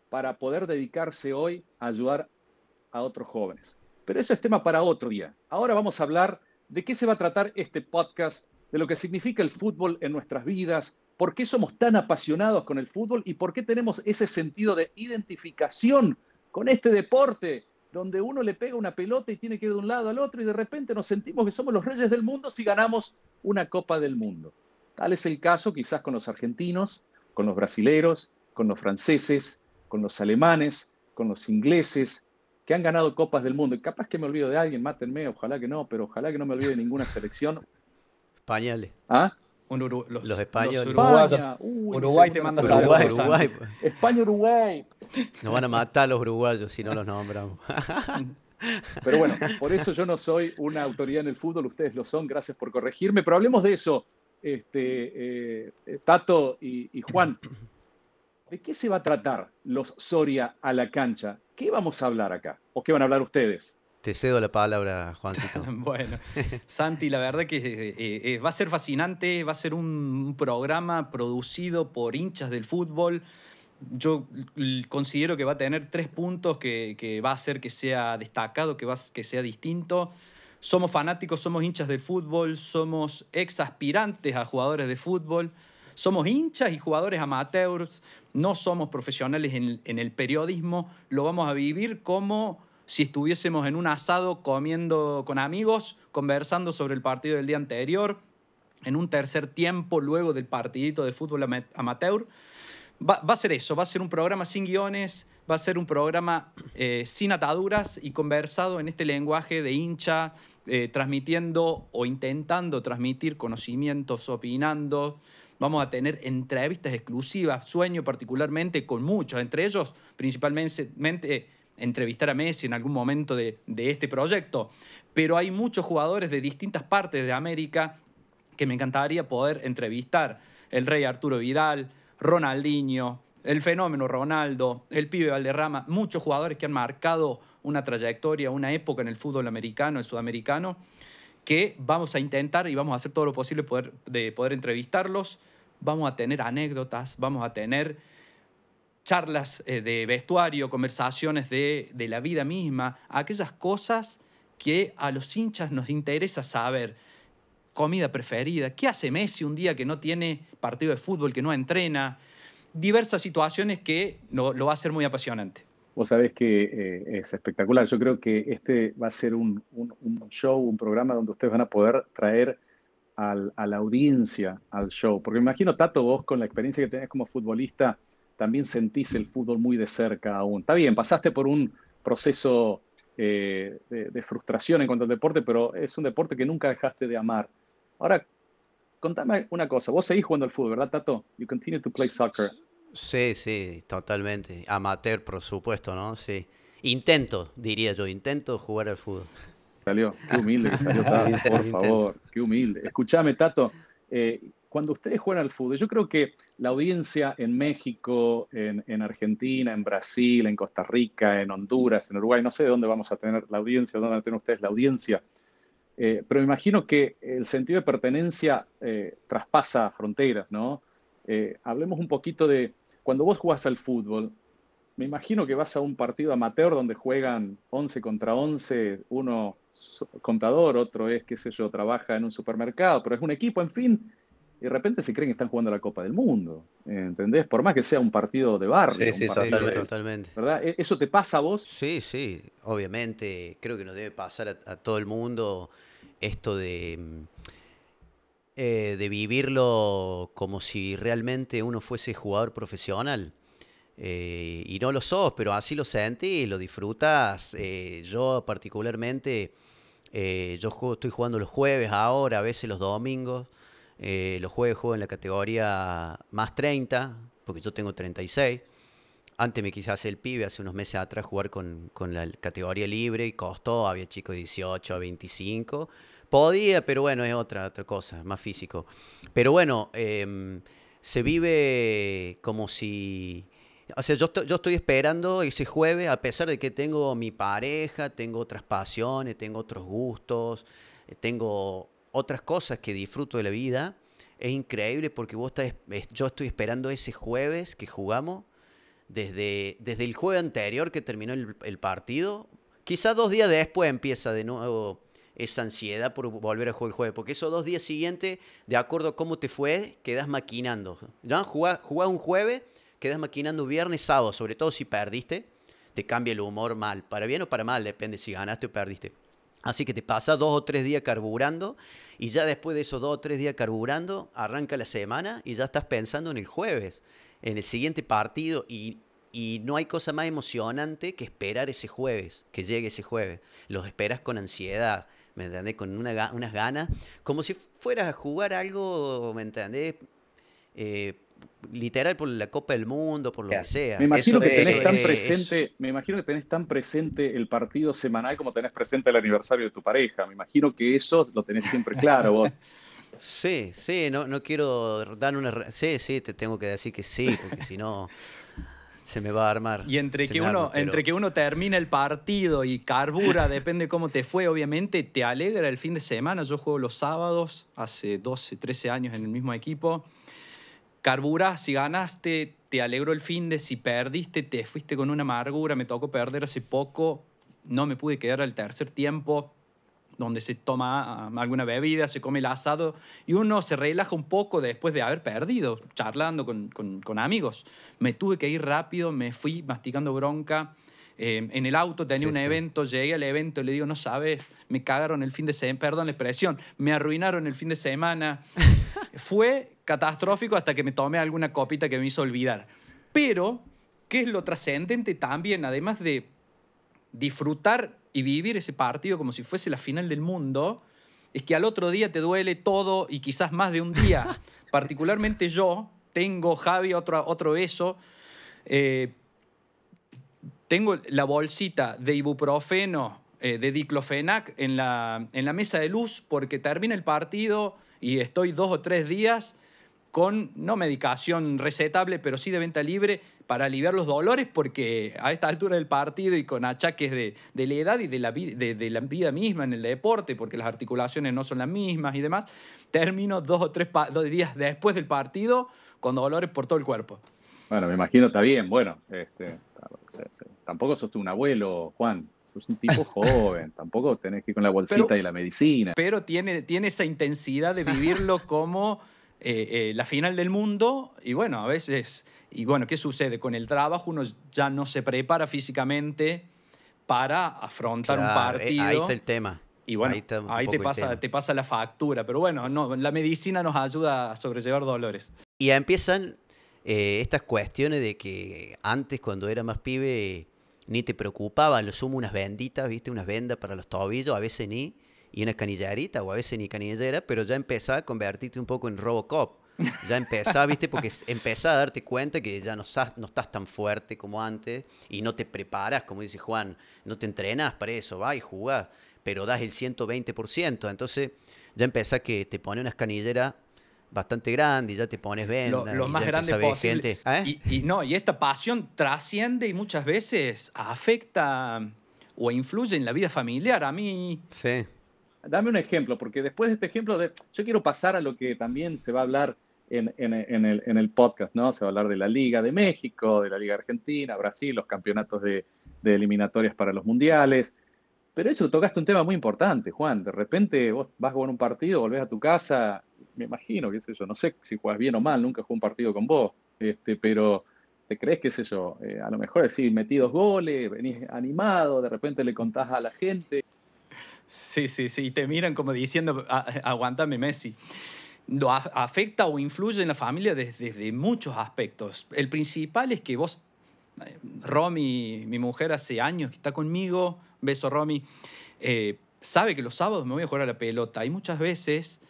para poder dedicarse hoy a ayudar a otros jóvenes. Pero eso es tema para otro día. Ahora vamos a hablar de qué se va a tratar este podcast, de lo que significa el fútbol en nuestras vidas, por qué somos tan apasionados con el fútbol y por qué tenemos ese sentido de identificación con este deporte, donde uno le pega una pelota y tiene que ir de un lado al otro y de repente nos sentimos que somos los reyes del mundo si ganamos una Copa del Mundo. Tal es el caso quizás con los argentinos, con los brasileros, con los franceses, con los alemanes, con los ingleses, que han ganado Copas del Mundo. Y capaz que me olvido de alguien, mátenme, ojalá que no, pero ojalá que no me olvide de ninguna selección. Españoles. ¿Ah? Los españoles. Los uruguayos. Uruguay te manda saludos. Uruguay. España-Uruguay. Nos van a matar los uruguayos si no los nombramos. Pero bueno, por eso yo no soy una autoridad en el fútbol, ustedes lo son, gracias por corregirme. Pero hablemos de eso, Tato y Juan. ¿De qué se va a tratar los Soria a la cancha? ¿Qué vamos a hablar acá? ¿O qué van a hablar ustedes? Te cedo la palabra, Juancito. Bueno, Santi, la verdad que va a ser fascinante, va a ser un programa producido por hinchas del fútbol. Yo considero que va a tener 3 puntos que va a hacer que sea destacado, que sea distinto. Somos fanáticos, somos hinchas del fútbol, somos ex aspirantes a jugadores de fútbol, somos hinchas y jugadores amateurs, no somos profesionales en el periodismo, lo vamos a vivir como si estuviésemos en un asado comiendo con amigos, conversando sobre el partido del día anterior, en un tercer tiempo luego del partidito de fútbol amateur. Va a ser eso, va a ser un programa sin guiones, va a ser un programa sin ataduras y conversado en este lenguaje de hincha, transmitiendo o intentando transmitir conocimientos, opinando. Vamos a tener entrevistas exclusivas, sueño particularmente con muchos, entre ellos principalmente entrevistar a Messi en algún momento de este proyecto. Pero hay muchos jugadores de distintas partes de América que me encantaría poder entrevistar. El Rey Arturo Vidal, Ronaldinho, el fenómeno Ronaldo, el pibe Valderrama, muchos jugadores que han marcado una trayectoria, una época en el fútbol americano, el sudamericano, que vamos a intentar y vamos a hacer todo lo posible de poder entrevistarlos. Vamos a tener anécdotas, vamos a tener charlas de vestuario, conversaciones de la vida misma, aquellas cosas que a los hinchas nos interesa saber. Comida preferida, ¿qué hace Messi un día que no tiene partido de fútbol, que no entrena? Diversas situaciones que lo va a hacer muy apasionante. Vos sabés que es espectacular. Yo creo que este va a ser un show, un programa donde ustedes van a poder traer a la audiencia al show. Porque me imagino, Tato, vos con la experiencia que tenés como futbolista, también sentís el fútbol muy de cerca aún. Está bien, pasaste por un proceso de frustración en cuanto al deporte, pero es un deporte que nunca dejaste de amar. Ahora, contame una cosa. Vos seguís jugando al fútbol, ¿verdad, Tato? You continue to play soccer. Sí, sí, totalmente. Amateur, por supuesto, ¿no? Sí. Intento, diría yo, intento jugar al fútbol. Salió, qué humilde que salió Tato, por favor, qué humilde. Escúchame, Tato, cuando ustedes juegan al fútbol, yo creo que la audiencia en México, en Argentina, en Brasil, en Costa Rica, en Honduras, en Uruguay, no sé de dónde vamos a tener la audiencia, dónde van a tener ustedes la audiencia, pero me imagino que el sentido de pertenencia traspasa fronteras, ¿no? Hablemos un poquito de, cuando vos jugás al fútbol, me imagino que vas a un partido amateur donde juegan 11 contra 11, uno contador, otro es, qué sé yo, trabaja en un supermercado, pero es un equipo, en fin, y de repente se creen que están jugando la Copa del Mundo, ¿entendés? Por más que sea un partido de barrio, Sí, un sí, partido totalmente. ¿verdad? ¿Eso te pasa a vos? Sí, sí, obviamente, creo que nos debe pasar a todo el mundo esto de vivirlo como si realmente uno fuese jugador profesional. Y no lo sos, pero así lo sentís, lo disfrutas. Yo particularmente, estoy jugando los jueves ahora, a veces los domingos. Los jueves juego en la categoría más 30, porque yo tengo 36. Antes me quise hacer el pibe, hace unos meses atrás, jugar con la categoría libre y costó, había chicos de 18 a 25. Podía, pero bueno, es otra cosa, más físico. Pero bueno, se vive como si... O sea, yo estoy esperando ese jueves, a pesar de que tengo mi pareja, tengo otras pasiones, tengo otros gustos, tengo otras cosas que disfruto de la vida. Es increíble porque yo estoy esperando ese jueves que jugamos, desde el jueves anterior que terminó el partido. Quizás 2 días después empieza de nuevo esa ansiedad por volver a jugar el jueves, porque esos 2 días siguientes, de acuerdo a cómo te fue, quedás maquinando, ¿no? Jugás un jueves, quedás maquinando viernes, sábado, sobre todo si perdiste, te cambia el humor mal, para bien o para mal, depende si ganaste o perdiste. Así que te pasas 2 o 3 días carburando, y ya después de esos 2 o 3 días carburando, arranca la semana y ya estás pensando en el jueves, en el siguiente partido, y no hay cosa más emocionante que esperar ese jueves, que llegue ese jueves. Los esperas con ansiedad, ¿me entendés? Con unas ganas, como si fueras a jugar algo, ¿me entendés? Literal por la Copa del Mundo, por lo que sea. Me imagino que tenés tan es- presente, me imagino que tenés tan presente el partido semanal como tenés presente el aniversario de tu pareja. Me imagino que eso lo tenés siempre claro vos. Sí, sí, no quiero dar una... Sí, sí, te tengo que decir que sí, porque si no se me va a armar. Y entre se que, me arma, pero- entre que uno termina el partido y carbura, depende cómo te fue, obviamente te alegra el fin de semana. Yo juego los sábados, hace 12, 13 años en el mismo equipo. Carburás, si ganaste, te alegró el fin de, si perdiste, te fuiste con una amargura. Me tocó perder hace poco, no me pude quedar al tercer tiempo, donde se toma alguna bebida, se come el asado y uno se relaja un poco después de haber perdido, charlando con amigos. Me tuve que ir rápido, me fui masticando bronca. En el auto tenía Sí, un sí. evento, llegué al evento y le digo, no sabes, me cagaron el fin de semana, perdón la expresión, me arruinaron el fin de semana. Fue catastrófico hasta que me tomé alguna copita que me hizo olvidar. Pero, ¿qué es lo trascendente también? Además de disfrutar y vivir ese partido como si fuese la final del mundo, es que al otro día te duele todo y quizás más de un día. Particularmente yo, tengo, Javi, otro beso, tengo la bolsita de ibuprofeno, de diclofenac en la mesa de luz porque termina el partido y estoy 2 o 3 días con, no medicación recetable, pero sí de venta libre para aliviar los dolores porque a esta altura del partido y con achaques de la edad y de la vida misma en el deporte, porque las articulaciones no son las mismas y demás, termino 2 o 3 días después del partido con dolores por todo el cuerpo. Bueno, me imagino, está bien, bueno, tampoco sos tú un abuelo, Juan, sos un tipo joven, tampoco tenés que ir con la bolsita y la medicina. Pero tiene esa intensidad de vivirlo como la final del mundo y bueno, a veces, y bueno, ¿qué sucede? Con el trabajo uno ya no se prepara físicamente para afrontar un Claro, partido. ahí está el tema. Y bueno, Ahí está un ahí poco el tema. te pasa la factura, pero bueno, no, la medicina nos ayuda a sobrellevar dolores. Y empiezan estas cuestiones de que antes, cuando era más pibe, ni te preocupaba, lo sumo unas venditas, ¿viste? Unas vendas para los tobillos, a veces ni, y una canillerita, o a veces ni canillera, pero ya empezaba a convertirte un poco en Robocop. Ya empezaba, ¿viste? Porque empezaba a darte cuenta que ya no estás tan fuerte como antes y no te preparas, como dice Juan, no te entrenas para eso, vas y jugás, pero das el 120%. Entonces ya empezás que te pone unas canilleras bastante grandes y ya te pones vendas. Lo y más ya grande empezás a ver posible. gente. ¿Eh? Y esta pasión trasciende y muchas veces afecta o influye en la vida familiar. A mí, Sí. Dame un ejemplo, porque después de este ejemplo, yo quiero pasar a lo que también se va a hablar en el podcast, ¿no? Se va a hablar de la Liga de México, de la Liga Argentina, Brasil, los campeonatos de eliminatorias para los mundiales. Pero eso tocaste un tema muy importante, Juan. De repente vos vas a jugar un partido, volvés a tu casa, me imagino, qué sé yo, no sé si juegas bien o mal, nunca jugué un partido con vos, pero ¿te crees, qué sé yo? A lo mejor decís, metí 2 goles, venís animado, de repente le contás a la gente. sí, y te miran como diciendo, aguántame Messi. Lo afecta o influye en la familia desde muchos aspectos. El principal es que vos, Romy, mi mujer hace años que está conmigo, beso Romy, sabe que los sábados me voy a jugar a la pelota y muchas veces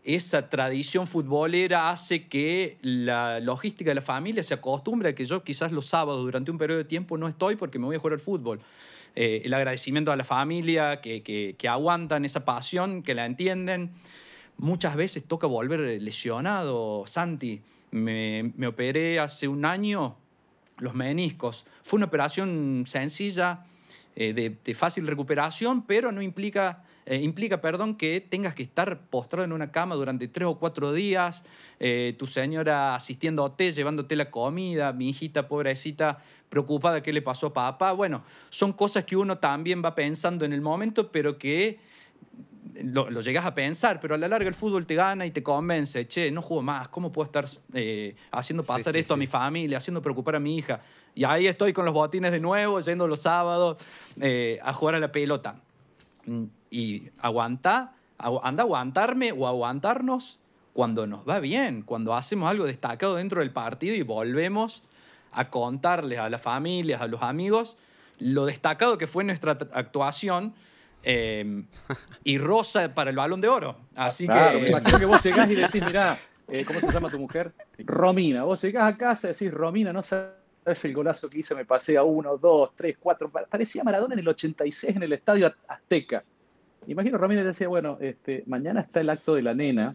esa tradición futbolera hace que la logística de la familia se acostumbre a que yo quizás los sábados durante un periodo de tiempo no estoy porque me voy a jugar al fútbol. El agradecimiento a la familia que aguantan esa pasión, que la entienden. Muchas veces toca volver lesionado, Santi. Me operé hace un año los meniscos. Fue una operación sencilla, de fácil recuperación, pero no implica que tengas que estar postrado en una cama durante 3 o 4 días, tu señora asistiéndote, llevándote la comida, mi hijita pobrecita preocupada qué le pasó a papá. Bueno, son cosas que uno también va pensando en el momento, pero que lo llegas a pensar, pero a la larga el fútbol te gana y te convence. Che, no juego más, ¿cómo puedo estar haciendo pasar esto a mi familia, haciendo preocupar a mi hija? Y ahí estoy con los botines de nuevo, yendo los sábados a jugar a la pelota. Y anda a aguantarme o aguantarnos cuando nos va bien, cuando hacemos algo destacado dentro del partido y volvemos a contarles a las familias, a los amigos, lo destacado que fue nuestra actuación. Y rosa para el Balón de Oro. Así claro, que... me imagino que vos llegás y decís, mirá, ¿cómo se llama tu mujer? Romina. Vos llegás a casa y decís, Romina, no sabes el golazo que hice, me pasé a 1, 2, 3, 4. Parecía Maradona en el 86 en el Estadio Azteca. Imagino Romina le decía, bueno, mañana está el acto de la nena.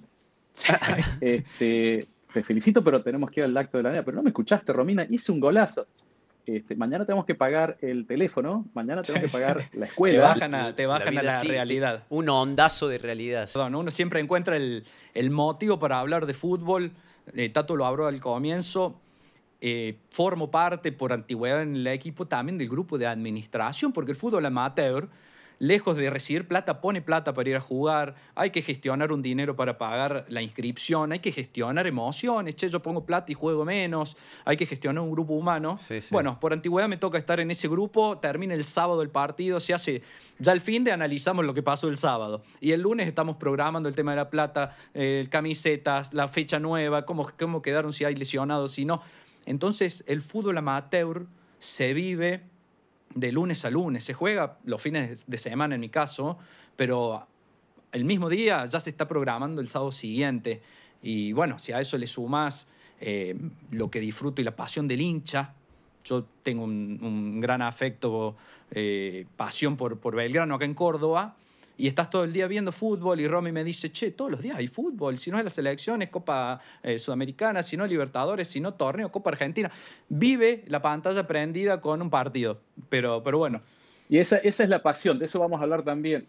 Te felicito, pero tenemos que ir al acto de la nena. Pero no me escuchaste, Romina, hice un golazo. Mañana tenemos que pagar el teléfono, mañana tenemos que pagar la escuela. Te bajan a la sí, realidad. Un ondazo de realidad. Perdón, uno siempre encuentra el motivo para hablar de fútbol. Tato lo habló al comienzo. Formo parte, por antigüedad en el equipo, también del grupo de administración, porque el fútbol amateur, lejos de recibir plata, pone plata para ir a jugar, hay que gestionar un dinero para pagar la inscripción, hay que gestionar emociones, che, yo pongo plata y juego menos, hay que gestionar un grupo humano. Sí, sí. Bueno, por antigüedad me toca estar en ese grupo, termina el sábado el partido, se hace, ya al fin de analizamos lo que pasó el sábado, y el lunes estamos programando el tema de la plata, camisetas, la fecha nueva, cómo quedaron, si hay lesionados, si no. Entonces, el fútbol amateur se vive de lunes a lunes. Se juega los fines de semana en mi caso, pero el mismo día ya se está programando el sábado siguiente. Y bueno, si a eso le sumas lo que disfruto y la pasión del hincha, yo tengo un gran afecto, pasión por Belgrano acá en Córdoba, y estás todo el día viendo fútbol y Romy me dice, che, todos los días hay fútbol, si no es la selección, es Copa Sudamericana, si no Libertadores, si no torneo, Copa Argentina. Vive la pantalla prendida con un partido, pero bueno. Y esa es la pasión, de eso vamos a hablar también.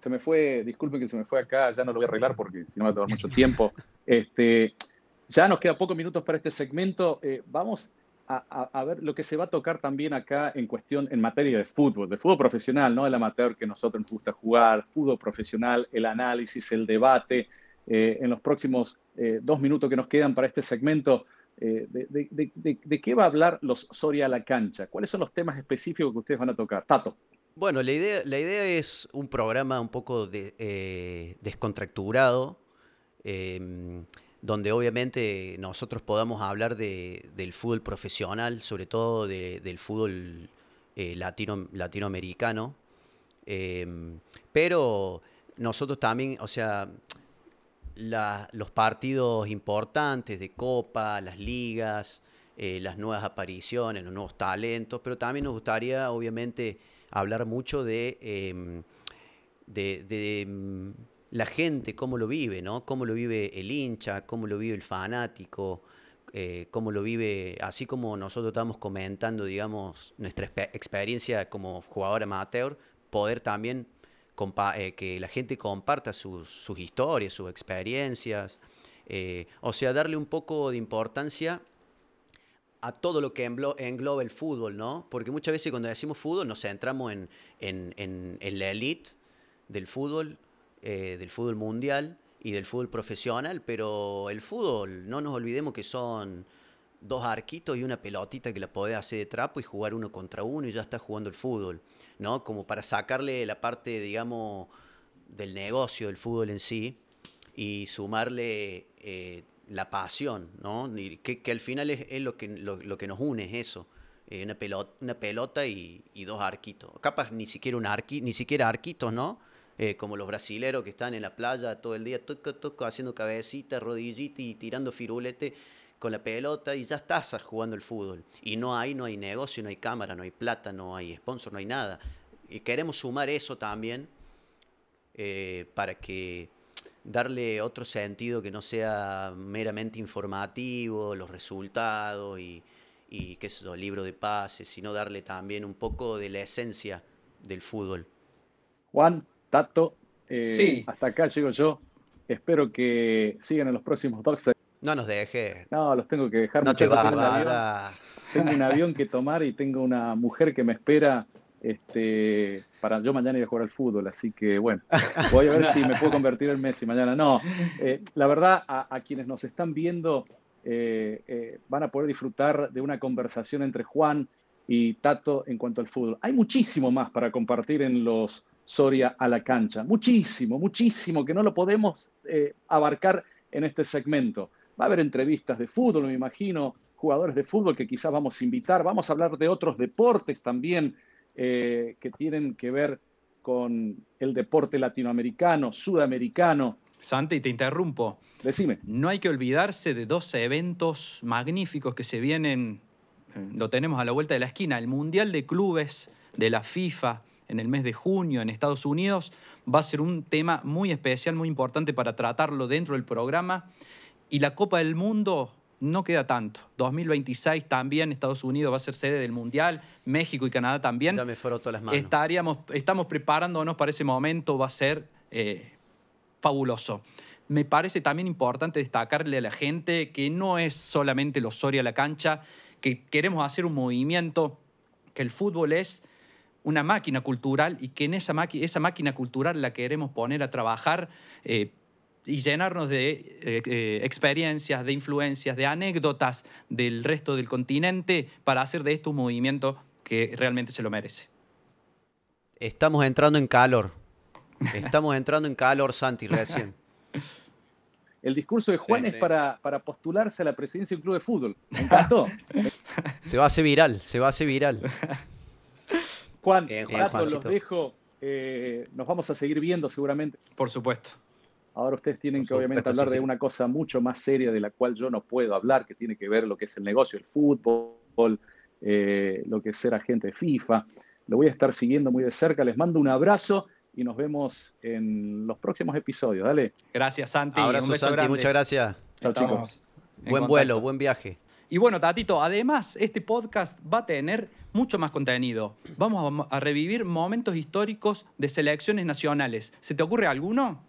Se me fue, disculpen que se me fue acá, ya no lo voy a arreglar porque si no va a tomar mucho tiempo. Ya nos quedan pocos minutos para este segmento. Vamos a ver lo que se va a tocar también acá en cuestión, en materia de fútbol profesional, no el amateur que nosotros nos gusta jugar, fútbol profesional, el análisis, el debate. en los próximos 2 minutos que nos quedan para este segmento, ¿de qué va a hablar los Soria a la cancha? ¿Cuáles son los temas específicos que ustedes van a tocar? Tato. Bueno, la idea es un programa un poco descontracturado, donde obviamente nosotros podamos hablar del fútbol profesional, sobre todo del fútbol latinoamericano, pero nosotros también, o sea, los partidos importantes de Copa, las ligas, las nuevas apariciones, los nuevos talentos, pero también nos gustaría obviamente hablar mucho de la gente, cómo lo vive, ¿no? Cómo lo vive el hincha, cómo lo vive el fanático, cómo lo vive, así como nosotros estamos comentando, digamos, nuestra experiencia como jugador amateur, poder también que la gente comparta sus historias, sus experiencias, o sea, darle un poco de importancia a todo lo que engloba el fútbol, ¿no? Porque muchas veces cuando decimos fútbol nos centramos en la elite del fútbol mundial y del fútbol profesional, pero el fútbol, no nos olvidemos que son 2 arquitos y una pelotita que la podés hacer de trapo y jugar 1 contra 1 y ya estás jugando el fútbol, ¿no? Como para sacarle la parte, digamos, del negocio del fútbol en sí y sumarle la pasión, ¿no? Y que al final es lo que nos une, es eso. Una pelota y 2 arquitos. Capaz ni siquiera arquitos, ¿no? Como los brasileros que están en la playa todo el día, toco, haciendo cabecita, rodillita y tirando firulete con la pelota y ya estás jugando el fútbol. Y no hay negocio, no hay cámara, no hay plata, no hay sponsor, no hay nada. Y queremos sumar eso también para que darle otro sentido que no sea meramente informativo, los resultados y qué sé yo, libro de pases, sino darle también un poco de la esencia del fútbol. Juan, Tato, Sí. hasta acá llego yo. Espero que sigan en los próximos 2. No nos dejes. No, los tengo que dejar. No te muchachos. vas. Tengo un avión que tomar y tengo una mujer que me espera para yo mañana ir a jugar al fútbol. Así que, bueno, voy a ver si me puedo convertir en Messi mañana. No, la verdad, a quienes nos están viendo van a poder disfrutar de una conversación entre Juan y Tato en cuanto al fútbol. Hay muchísimo más para compartir en los Soria a la cancha. Muchísimo, muchísimo, que no lo podemos abarcar en este segmento. Va a haber entrevistas de fútbol, me imagino, jugadores de fútbol que quizás vamos a invitar. Vamos a hablar de otros deportes también que tienen que ver con el deporte latinoamericano, sudamericano. Santi, te interrumpo. Decime. No hay que olvidarse de 2 eventos magníficos que se vienen, lo tenemos a la vuelta de la esquina. El Mundial de Clubes de la FIFA en el mes de junio en Estados Unidos va a ser un tema muy especial, muy importante para tratarlo dentro del programa. Y la Copa del Mundo no queda tanto. 2026 también Estados Unidos va a ser sede del Mundial, México y Canadá también. Ya me froto las manos. Estamos preparándonos para ese momento, va a ser fabuloso. Me parece también importante destacarle a la gente que no es solamente los Soria a la cancha, que queremos hacer un movimiento, que el fútbol es una máquina cultural y que en esa máquina cultural la queremos poner a trabajar y llenarnos de experiencias, de influencias, de anécdotas del resto del continente para hacer de esto un movimiento que realmente se lo merece. Estamos entrando en calor. Estamos entrando en calor, Santi, recién. El discurso de Juan Sí, es sí. para postularse a la presidencia de un club de fútbol. Me encantó. Se va a hacer viral, se va a hacer viral. Juan, Bien, Tato, Juancito. los dejo. Nos vamos a seguir viendo seguramente. Por supuesto. Ahora ustedes tienen Por que obviamente supuesto, hablar sí, de sí. una cosa mucho más seria de la cual yo no puedo hablar, que tiene que ver lo que es el negocio, el fútbol, lo que es ser agente de FIFA. Lo voy a estar siguiendo muy de cerca. Les mando un abrazo y nos vemos en los próximos episodios. Dale. Gracias, Santi. Abrazo, un beso Santi, grande. muchas gracias. Chao, Estamos chicos. en Buen contacto. vuelo, buen viaje. Y bueno, Tatito, además, este podcast va a tener mucho más contenido. Vamos a revivir momentos históricos de selecciones nacionales. ¿Se te ocurre alguno?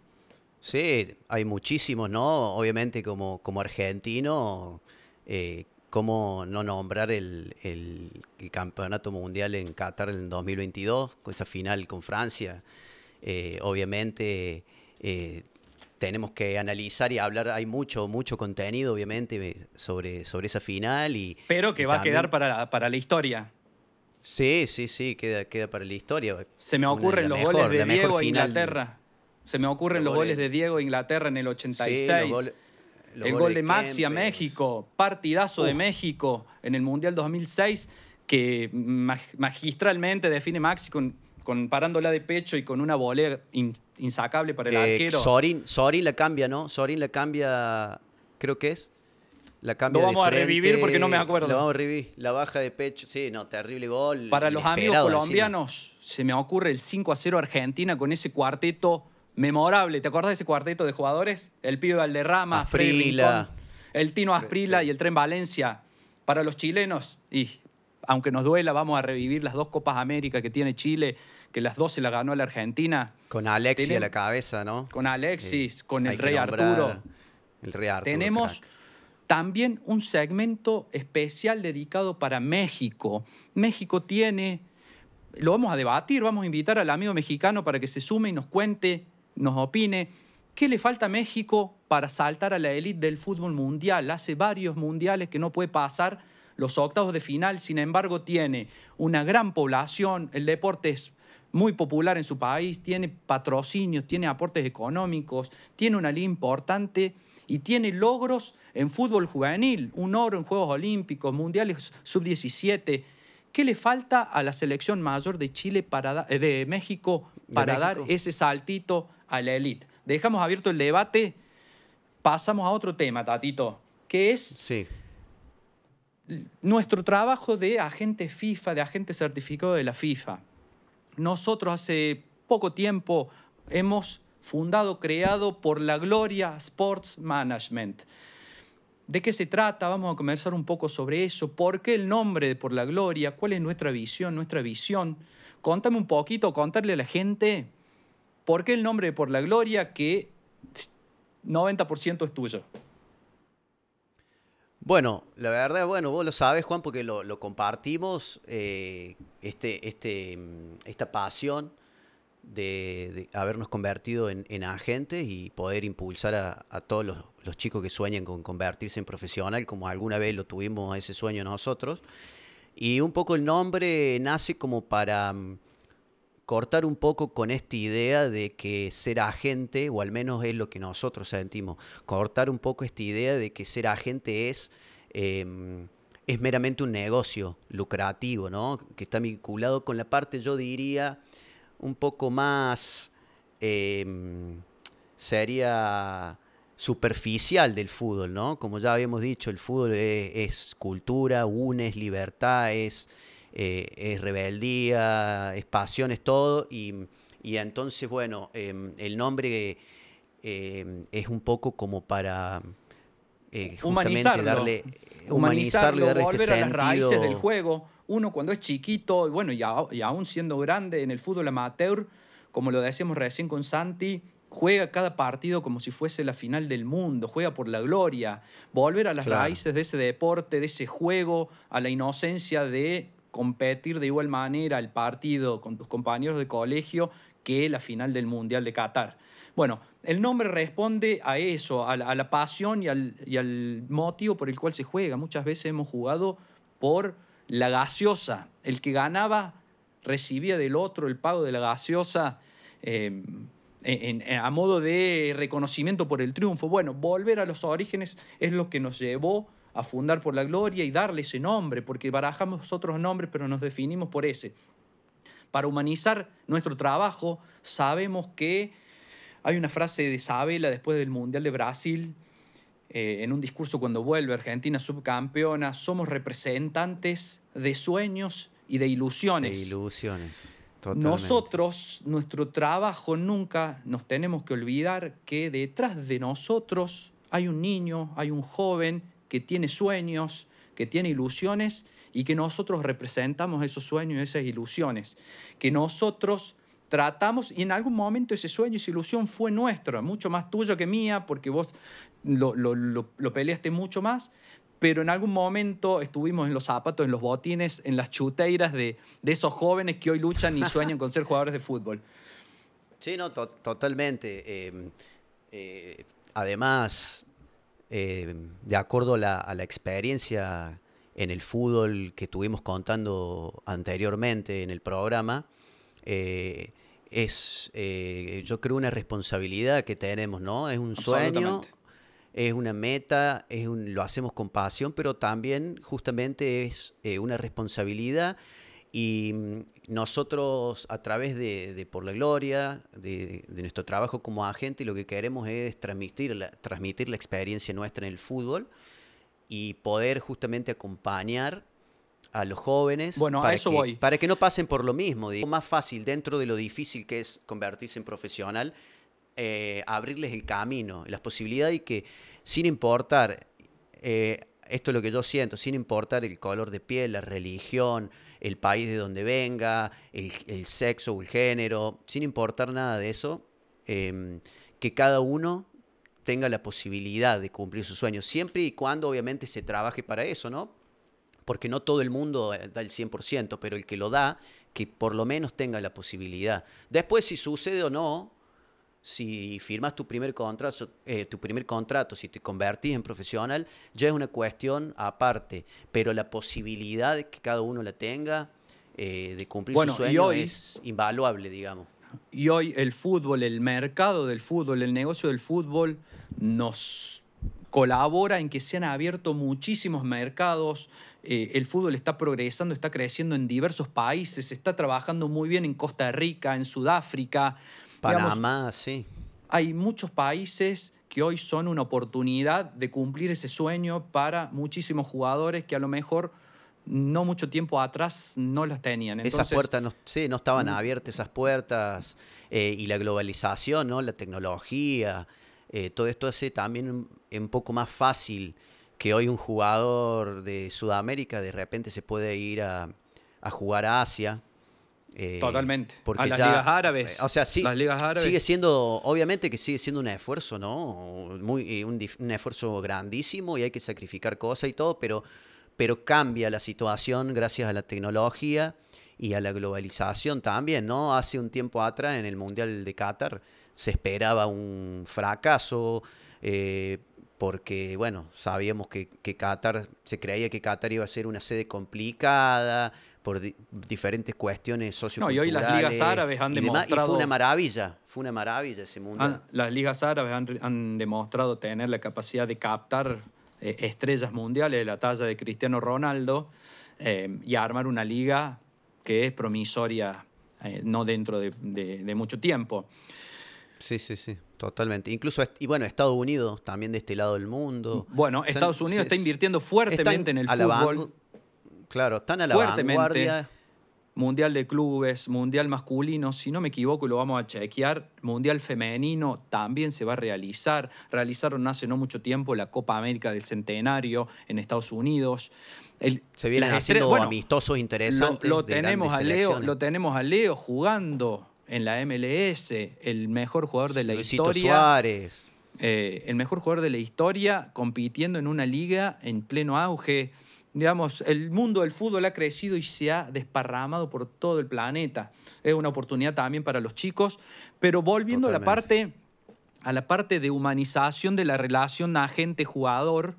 Sí, hay muchísimos, ¿no? Obviamente como argentino, cómo no nombrar el campeonato mundial en Qatar en 2022, con esa final con Francia. Obviamente tenemos que analizar y hablar. Hay mucho contenido, obviamente, sobre esa final. Pero que y va también, a quedar para la historia. Sí, queda para la historia. Se me ocurren los goles de Diego a final. Inglaterra. Se me ocurren los goles de Diego a Inglaterra en el 86. Sí, el gol de Maxi a México. Partidazo de México en el Mundial 2006, que magistralmente define Maxi parándola de pecho y con una volea insacable para el arquero. Sorin la cambia, ¿no? Sorin la cambia, creo que es. La cambia Lo vamos de frente, a revivir porque no me acuerdo. Lo vamos a revivir. La baja de pecho. Sí, no, terrible gol. Para los amigos colombianos, encima. Se me ocurre el 5-0 Argentina con ese cuarteto memorable. ¿Te acuerdas de ese cuarteto de jugadores? El Pibe Valderrama, Freddy Rincón, el Tino Asprilla, sí, y el Tren Valencia. Para los chilenos, y aunque nos duela, vamos a revivir las 2 Copas América que tiene Chile, que las 2 se las ganó la Argentina. Con Alexis a la cabeza, ¿no? Con Alexis, con el Rey Arturo. El Rey Arturo. Tenemos también un segmento especial dedicado para México. México tiene, lo vamos a debatir, vamos a invitar al amigo mexicano para que se sume y nos cuente, nos opine, ¿qué le falta a México para saltar a la élite del fútbol mundial? Hace varios mundiales que no puede pasar los octavos de final, sin embargo tiene una gran población, el deporte es muy popular en su país, tiene patrocinios, tiene aportes económicos, tiene una liga importante y tiene logros en fútbol juvenil, un oro en Juegos Olímpicos, Mundiales Sub-17. ¿Qué le falta a la selección mayor de Chile de México para dar ese saltito a la élite? Dejamos abierto el debate, pasamos a otro tema, Tatito, que es nuestro trabajo de agente FIFA, de agente certificado de la FIFA. Nosotros hace poco tiempo hemos creado por La Gloria Sports Management. ¿De qué se trata? Vamos a conversar un poco sobre eso. ¿Por qué el nombre de Por la Gloria? ¿Cuál es nuestra visión? Contame un poquito, contarle a la gente por qué el nombre de Por la Gloria, que 90% es tuyo. Bueno, la verdad, vos lo sabes, Juan, porque lo compartimos, esta pasión de habernos convertido en agentes y poder impulsar a todos los chicos que sueñan con convertirse en profesional, como alguna vez lo tuvimos ese sueño nosotros. Y un poco el nombre nace como para cortar un poco con esta idea de que ser agente, o al menos es lo que nosotros sentimos, cortar un poco esta idea de que ser agente es meramente un negocio lucrativo, ¿no? Que está vinculado con la parte, yo diría, un poco más sería superficial del fútbol, ¿no? Como ya habíamos dicho, el fútbol es cultura, es libertad, es rebeldía, es pasión, es todo. Y entonces, bueno, el nombre es un poco como para humanizarlo, humanizarlo y darle volver este a las sentido. raíces del juego. Uno cuando es chiquito, bueno, y aún siendo grande en el fútbol amateur, como lo decíamos recién con Santi, juega cada partido como si fuese la final del mundo, juega por la gloria, volver a las raíces de ese deporte, de ese juego, a la inocencia de competir de igual manera el partido con tus compañeros de colegio que la final del Mundial de Qatar. Bueno, el nombre responde a eso, a la pasión y al motivo por el cual se juega. Muchas veces hemos jugado por la gaseosa. El que ganaba recibía del otro el pago de la gaseosa a modo de reconocimiento por el triunfo. Bueno, volver a los orígenes es lo que nos llevó a fundar Por la Gloria y darle ese nombre, porque barajamos otros nombres, pero nos definimos por ese. Para humanizar nuestro trabajo, sabemos que hay una frase de Isabela después del Mundial de Brasil, en un discurso cuando vuelve Argentina subcampeona: somos representantes de sueños y de ilusiones. De ilusiones, totalmente. Nosotros, nuestro trabajo, nunca nos tenemos que olvidar que detrás de nosotros hay un niño, hay un joven que tiene sueños, que tiene ilusiones, y que nosotros representamos esos sueños y esas ilusiones. Que nosotros tratamos, y en algún momento ese sueño y esa ilusión fue nuestro, mucho más tuyo que mía, porque vos lo peleaste mucho más, pero en algún momento estuvimos en los zapatos, en los botines, en las chuteiras de esos jóvenes que hoy luchan y sueñan con ser jugadores de fútbol. Sí, no, totalmente. Además, de acuerdo a la experiencia en el fútbol que estuvimos contando anteriormente en el programa, yo creo, una responsabilidad que tenemos, ¿no? Es un sueño, es una meta, lo hacemos con pasión, pero también justamente es una responsabilidad. Y nosotros, a través de Por la Gloria, de nuestro trabajo como agente, lo que queremos es transmitir la experiencia nuestra en el fútbol y poder justamente acompañar a los jóvenes, bueno, a eso voy, para que no pasen por lo mismo. Digo, más fácil, dentro de lo difícil que es convertirse en profesional, abrirles el camino, las posibilidades, y que sin importar, esto es lo que yo siento, sin importar el color de piel, la religión, el país de donde venga, el sexo o el género, sin importar nada de eso, que cada uno tenga la posibilidad de cumplir sus sueños, siempre y cuando obviamente se trabaje para eso, ¿no? Porque no todo el mundo da el 100%, pero el que lo da, que por lo menos tenga la posibilidad. Después, si sucede o no, si firmas tu primer contrato, si te convertís en profesional, ya es una cuestión aparte, pero la posibilidad de que cada uno la tenga, de cumplir su sueño, es invaluable, digamos. Y hoy el fútbol, el mercado del fútbol, el negocio del fútbol nos colabora en que se han abierto muchísimos mercados. El fútbol está progresando, está creciendo en diversos países, se está trabajando muy bien en Costa Rica, en Sudáfrica. Panamá, digamos, sí. Hay muchos países que hoy son una oportunidad de cumplir ese sueño para muchísimos jugadores que a lo mejor no mucho tiempo atrás no las tenían. Entonces, esas puertas no estaban abiertas, esas puertas, y la globalización, ¿no? La tecnología, todo esto hace también un poco más fácil que hoy un jugador de Sudamérica de repente se puede ir a jugar a Asia. Totalmente. Porque a las ligas árabes. O sea, sí, las ligas árabes. sigue siendo, obviamente que sigue siendo un esfuerzo, ¿no? Un esfuerzo grandísimo, y hay que sacrificar cosas y todo, pero cambia la situación gracias a la tecnología y a la globalización también, ¿no? Hace un tiempo atrás, en el Mundial de Qatar, se esperaba un fracaso, porque, bueno, sabíamos que Qatar, se creía que Qatar iba a ser una sede complicada por diferentes cuestiones socioculturales. No, y hoy las ligas árabes han demostrado... Y fue una maravilla ese Mundial. Las ligas árabes han demostrado tener la capacidad de captar estrellas mundiales de la talla de Cristiano Ronaldo, y armar una liga que es promisoria, no dentro de mucho tiempo. Sí, totalmente. Incluso, y bueno, Estados Unidos también de este lado del mundo. Bueno, Estados Unidos está invirtiendo fuertemente en el fútbol. Claro, están a la vanguardia. Mundial de clubes, mundial masculino, si no me equivoco, y lo vamos a chequear, mundial femenino también se va a realizar. Realizaron hace no mucho tiempo la Copa América del Centenario en Estados Unidos. Se vienen haciendo amistosos interesantes. Lo tenemos a Leo jugando en la MLS, el mejor jugador de la Luisito historia. Suárez. El mejor jugador de la historia, compitiendo en una liga en pleno auge. Digamos, el mundo del fútbol ha crecido y se ha desparramado por todo el planeta. Es una oportunidad también para los chicos. Pero volviendo a la parte de humanización de la relación agente-jugador,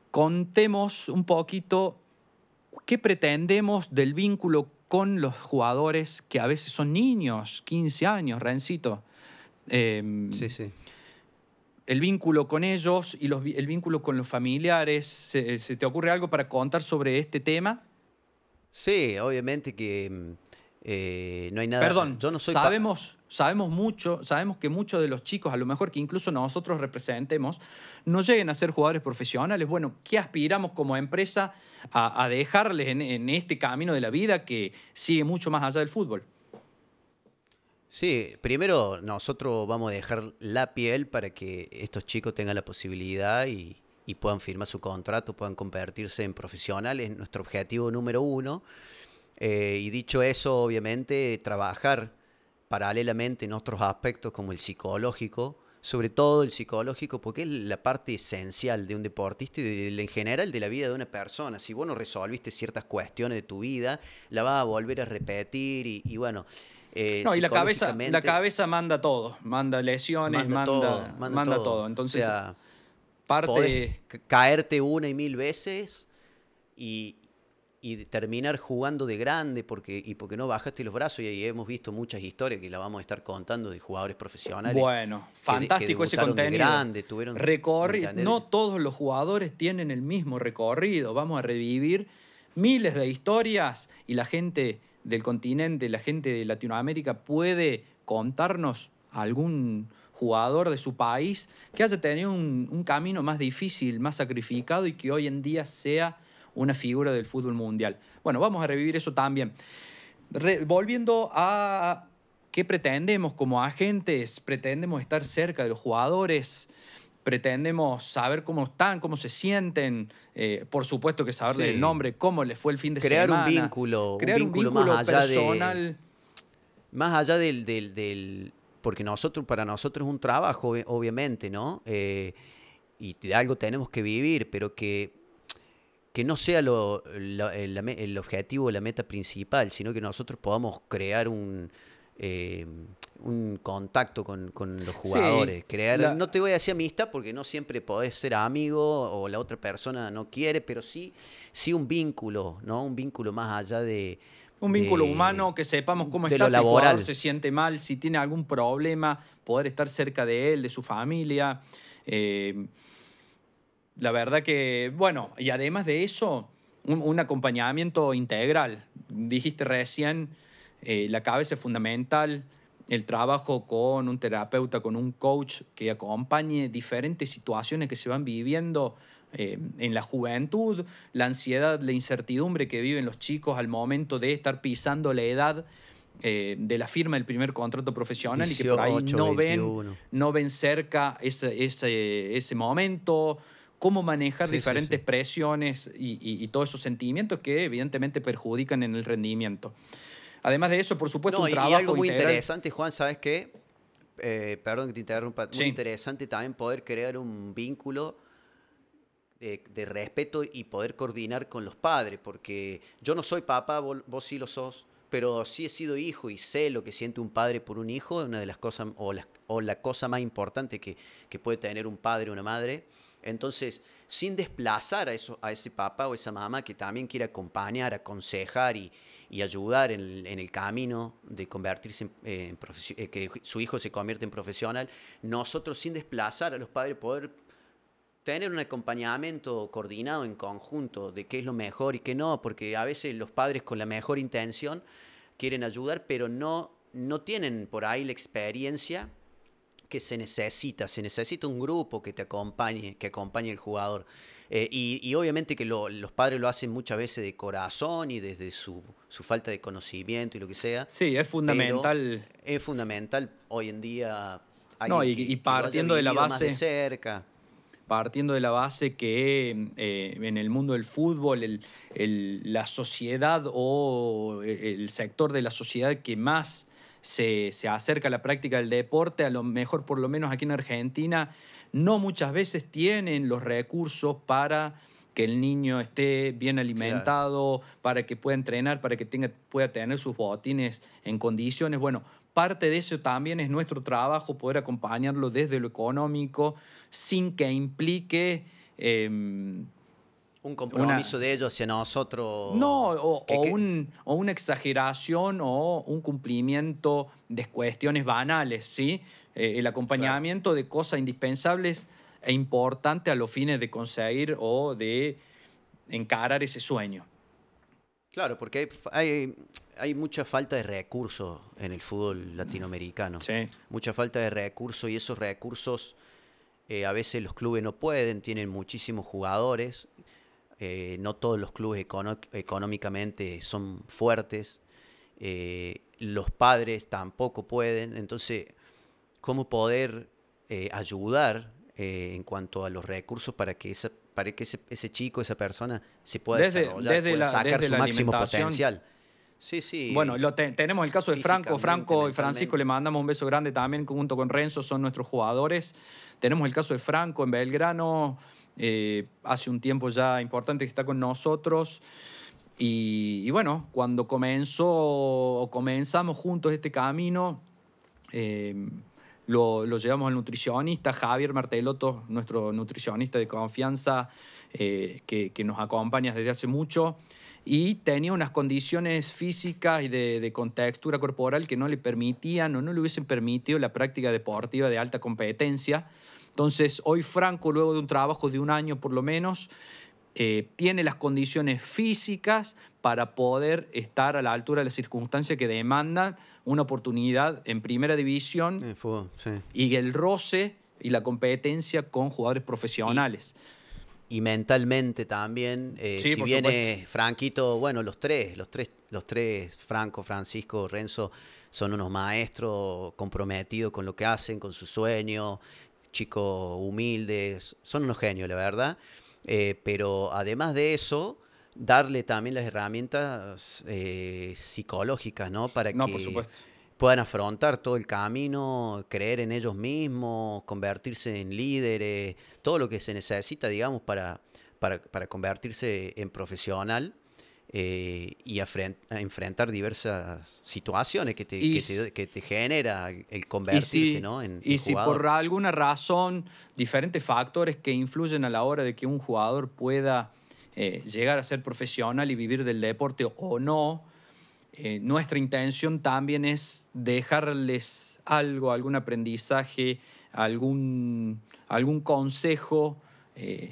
contemos un poquito qué pretendemos del vínculo con los jugadores que a veces son niños, 15 años, Rencito. Sí. El vínculo con ellos y el vínculo con los familiares. ¿Se te ocurre algo para contar sobre este tema? Sí, obviamente que no hay nada... Perdón, yo no soy sabemos que muchos de los chicos, a lo mejor que incluso nosotros representemos, no lleguen a ser jugadores profesionales. Bueno, ¿qué aspiramos como empresa a dejarles en este camino de la vida que sigue mucho más allá del fútbol? Sí, primero nosotros vamos a dejar la piel para que estos chicos tengan la posibilidad y puedan firmar su contrato, puedan convertirse en profesionales, nuestro objetivo número 1. Y dicho eso, obviamente, trabajar paralelamente en otros aspectos como el psicológico, sobre todo el psicológico, porque es la parte esencial de un deportista y en general de la vida de una persona. Si vos no resolviste ciertas cuestiones de tu vida, la vas a volver a repetir y bueno... No, y la psicológicamente cabeza manda todo, manda lesiones, manda todo. Entonces, o sea, parte... podés caerte una y mil veces y terminar jugando de grande porque no bajaste los brazos. Y ahí hemos visto muchas historias que la vamos a estar contando de jugadores profesionales. Bueno, fantástico ese contenido. De grande, tuvieron no todos los jugadores tienen el mismo recorrido. Vamos a revivir miles de historias y la gente del continente, la gente de Latinoamérica puede contarnos algún jugador de su país que haya tenido un camino más difícil, más sacrificado y que hoy en día sea una figura del fútbol mundial. Bueno, vamos a revivir eso también. Volviendo a qué pretendemos como agentes, pretendemos estar cerca de los jugadores, pretendemos saber cómo están, cómo se sienten, por supuesto que saberles el nombre, cómo les fue el fin de semana. Crear un vínculo más allá personal. Más allá del porque para nosotros es un trabajo, obviamente, ¿no? Y de algo tenemos que vivir, pero que no sea el objetivo, la meta principal, sino que nosotros podamos crear un contacto con los jugadores. Sí, no te voy a decir amistad porque no siempre podés ser amigo o la otra persona no quiere, pero sí un vínculo, ¿no? Un vínculo más allá de... Un vínculo humano, que sepamos cómo está, si el jugador se siente mal, si tiene algún problema, poder estar cerca de él, de su familia. La verdad que, bueno, y además de eso, un acompañamiento integral. Dijiste recién, la cabeza es fundamental, el trabajo con un terapeuta, con un coach que acompañe diferentes situaciones que se van viviendo en la juventud, la ansiedad, la incertidumbre que viven los chicos al momento de estar pisando la edad de la firma del primer contrato profesional 18, y que por ahí no ven cerca ese momento. Cómo manejar diferentes presiones y todos esos sentimientos que evidentemente perjudican en el rendimiento. Además de eso, por supuesto, un trabajo y algo muy integral. interesante, Juan, ¿sabes qué? Perdón que te interrumpa. Muy interesante también poder crear un vínculo de respeto y poder coordinar con los padres, porque yo no soy papá, vos sí lo sos, pero sí he sido hijo y sé lo que siente un padre por un hijo, una de las cosas, o la cosa más importante que puede tener un padre o una madre. Entonces, sin desplazar a ese papá o esa mamá que también quiere acompañar, aconsejar y ayudar en el camino de convertirse que su hijo se convierta en profesional, nosotros sin desplazar a los padres poder tener un acompañamiento coordinado en conjunto de qué es lo mejor y qué no, porque a veces los padres con la mejor intención quieren ayudar, pero no tienen por ahí la experiencia que se necesita un grupo que te acompañe, que acompañe al jugador. Y obviamente que los padres lo hacen muchas veces de corazón y desde su falta de conocimiento y lo que sea. Sí, es fundamental. Es fundamental hoy en día. Y partiendo de la base más de cerca. Partiendo de la base que en el mundo del fútbol la sociedad o el sector de la sociedad que más se acerca a la práctica del deporte, a lo mejor por lo menos aquí en Argentina, no muchas veces tienen los recursos para que el niño esté bien alimentado, para que pueda entrenar, para que pueda tener sus botines en condiciones. Bueno, parte de eso también es nuestro trabajo, poder acompañarlo desde lo económico, sin que implique... un compromiso de ellos hacia nosotros. No, o una exageración o un cumplimiento de cuestiones banales, ¿sí? El acompañamiento de cosas indispensables e importantes a los fines de conseguir o de encarar ese sueño. Claro, porque hay mucha falta de recursos en el fútbol latinoamericano. Sí. Mucha falta de recursos y esos recursos a veces los clubes no pueden, tienen muchísimos jugadores. No todos los clubes económicamente son fuertes, los padres tampoco pueden, entonces, ¿cómo poder ayudar en cuanto a los recursos para que ese chico, esa persona, se pueda desarrollar, pueda sacar su máximo potencial? Sí. Bueno, tenemos el caso de Franco y Francisco, le mandamos un beso grande también, junto con Renzo, son nuestros jugadores. Tenemos el caso de Franco en Belgrano, hace un tiempo ya importante que está con nosotros. Y bueno, cuando comenzamos juntos este camino, lo llevamos al nutricionista Javier Martelotto, nuestro nutricionista de confianza, que nos acompaña desde hace mucho, y tenía unas condiciones físicas y de contextura corporal que no le permitían o no le hubiesen permitido la práctica deportiva de alta competencia. Entonces, hoy Franco, luego de un trabajo de un año por lo menos, tiene las condiciones físicas para poder estar a la altura de las circunstancias que demandan una oportunidad en primera división Sí. y el roce y la competencia con jugadores profesionales. Y mentalmente también, Sí, si por viene supuesto. Franquito, bueno, los tres, Franco, Francisco, Renzo, son unos maestros comprometidos con lo que hacen, con su sueño, chicos humildes, son unos genios, la verdad. Pero además de eso, darle también las herramientas psicológicas, ¿no? Para No, que por supuesto. puedan afrontar todo el camino, creer en ellos mismos, convertirse en líderes, todo lo que se necesita, digamos, para convertirse en profesional y a enfrentar diversas situaciones que te genera el convertirte, ¿no? en Si jugador. por alguna razón, diferentes factores que influyen a la hora de que un jugador pueda llegar a ser profesional y vivir del deporte o no, nuestra intención también es dejarles algo, algún aprendizaje, algún consejo,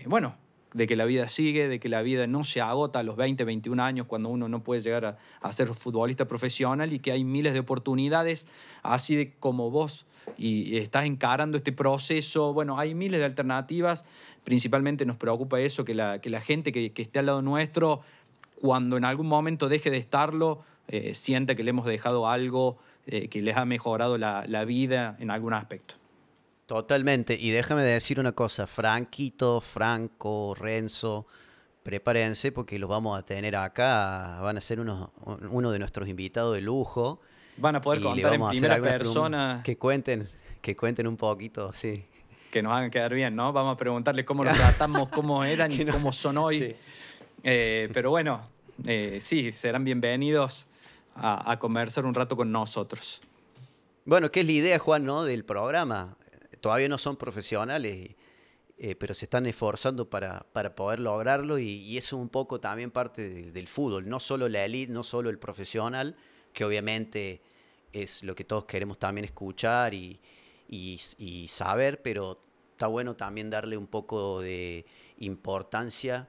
bueno, de que la vida sigue, de que la vida no se agota a los 20, 21 años cuando uno no puede llegar a ser futbolista profesional y que hay miles de oportunidades, así de como vos y estás encarando este proceso. Bueno, hay miles de alternativas, principalmente nos preocupa eso, que la gente que esté al lado nuestro, cuando en algún momento deje de estarlo, sienta que le hemos dejado algo que les ha mejorado la vida en algún aspecto. Totalmente. Y déjame decir una cosa, Franquito, Franco, Renzo, prepárense porque los vamos a tener acá, van a ser uno de nuestros invitados de lujo. Van a poder Y le contar en vamos a hacer primera algunas persona, que cuenten un poquito, sí. que nos hagan quedar bien, ¿no? Vamos a preguntarles cómo los tratamos, cómo eran y cómo son hoy. Sí. Pero bueno, sí, serán bienvenidos a conversar un rato con nosotros. Bueno, ¿qué es la idea, Juan, no, del programa? Todavía no son profesionales, pero se están esforzando para poder lograrlo y eso es un poco también parte del fútbol, no solo la elite, no solo el profesional, que obviamente es lo que todos queremos también escuchar y saber, pero está bueno también darle un poco de importancia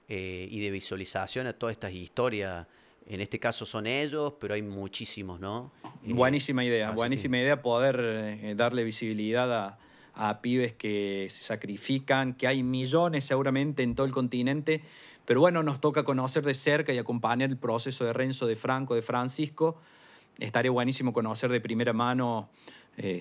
y de visualización a todas estas historias. En este caso son ellos, pero hay muchísimos, ¿no? Buenísima idea, así buenísima idea poder darle visibilidad a pibes que se sacrifican, que hay millones seguramente en todo el continente, pero bueno, nos toca conocer de cerca y acompañar el proceso de Renzo, de Franco, de Francisco. Estaría buenísimo conocer de primera mano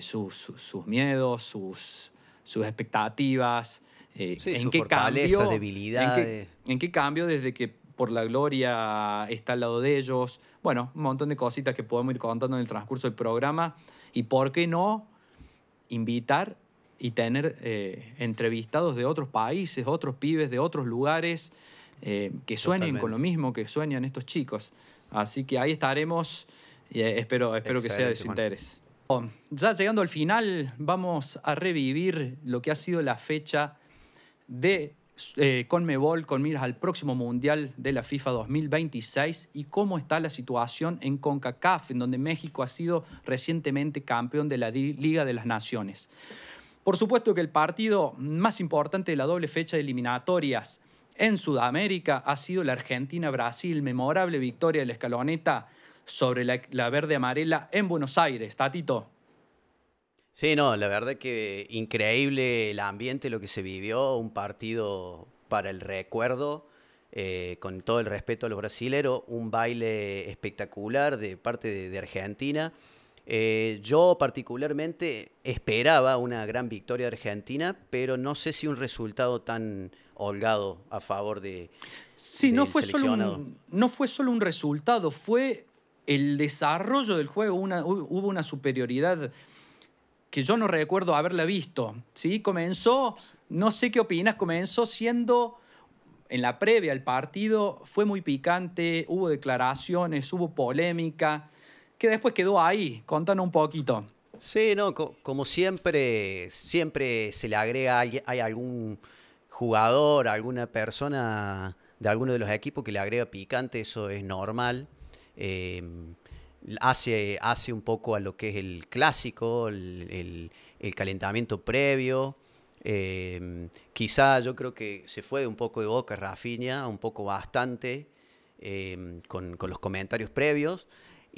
sus miedos, sus expectativas, Sí, en sus qué fortalezas, cambio, debilidades. en qué cambio desde que por la gloria está al lado de ellos. Bueno, un montón de cositas que podemos ir contando en el transcurso del programa. Y por qué no invitar y tener entrevistados de otros países, otros pibes de otros lugares que sueñen Totalmente. con lo mismo que sueñan estos chicos. Así que ahí estaremos y espero que sea de su Juan. interés. Ya llegando al final, vamos a revivir lo que ha sido la fecha de Conmebol con miras al próximo Mundial de la FIFA 2026 y cómo está la situación en CONCACAF, en donde México ha sido recientemente campeón de la Liga de las Naciones. Por supuesto que el partido más importante de la doble fecha de eliminatorias en Sudamérica ha sido la Argentina-Brasil, memorable victoria de la Escaloneta sobre la verde-amarela en Buenos Aires. Tatito. Sí, no, la verdad que increíble el ambiente, lo que se vivió, un partido para el recuerdo, con todo el respeto a los brasileros, un baile espectacular de parte de Argentina. Yo particularmente esperaba una gran victoria de Argentina, pero no sé si un resultado tan holgado a favor Sí, del no fue seleccionado. solo un resultado, fue el desarrollo del juego. Hubo una superioridad que yo no recuerdo haberla visto. ¿Sí? Comenzó, no sé qué opinas, comenzó siendo en la previa al partido fue muy picante, hubo declaraciones, hubo polémica, que después quedó ahí. Contanos un poquito. Sí, no, como siempre, siempre se le agrega hay algún jugador, alguna persona de alguno de los equipos que le agrega picante, eso es normal. Eh, hace un poco a lo que es el clásico, el calentamiento previo. Quizá yo creo que se fue un poco de boca Rafinha, un poco bastante, con los comentarios previos.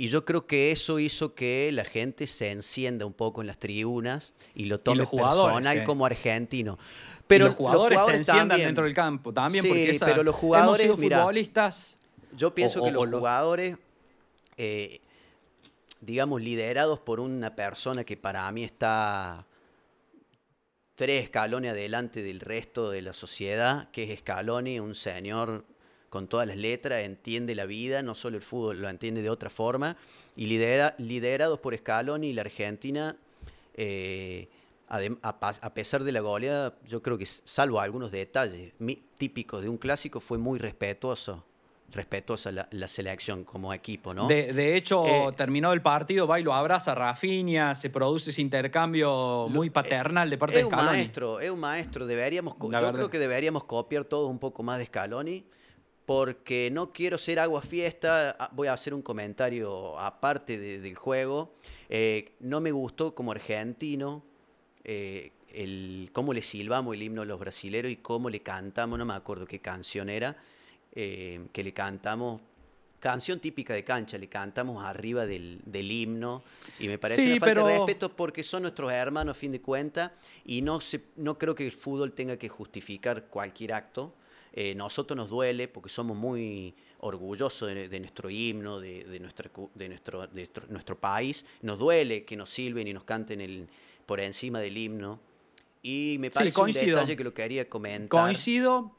Y yo creo que eso hizo que la gente se encienda un poco en las tribunas y lo tome personal como argentino. Pero los jugadores se enciendan también dentro del campo también, sí, porque pero los jugadores, hemos sido futbolistas. Yo pienso que los jugadores, digamos, liderados por una persona que para mí está 3 escalones adelante del resto de la sociedad, que es Scaloni, un señor con todas las letras, entiende la vida, no solo el fútbol, lo entiende de otra forma, y liderados por Scaloni y la Argentina, a pesar de la goleada, yo creo que salvo algunos detalles típicos de un clásico, fue muy respetuosa la selección como equipo, ¿no? De hecho, terminado el partido, va y lo abraza Rafinha, se produce ese intercambio muy paternal de parte de Scaloni. Es un maestro, yo creo que deberíamos copiar todos un poco más de Scaloni, porque no quiero ser agua fiesta. Voy a hacer un comentario aparte del juego. No me gustó como argentino cómo le silbamos el himno a los brasileros y cómo le cantamos, no me acuerdo qué canción era, que le cantamos, canción típica de cancha, le cantamos arriba del himno, y me parece una falta de respeto porque son nuestros hermanos a fin de cuentas, y no creo que el fútbol tenga que justificar cualquier acto. Nosotros nos duele porque somos muy orgullosos de nuestro himno, de nuestro país. Nos duele que nos silben y nos canten por encima del himno. Y me parece un detalle que lo quería comentar. Coincido,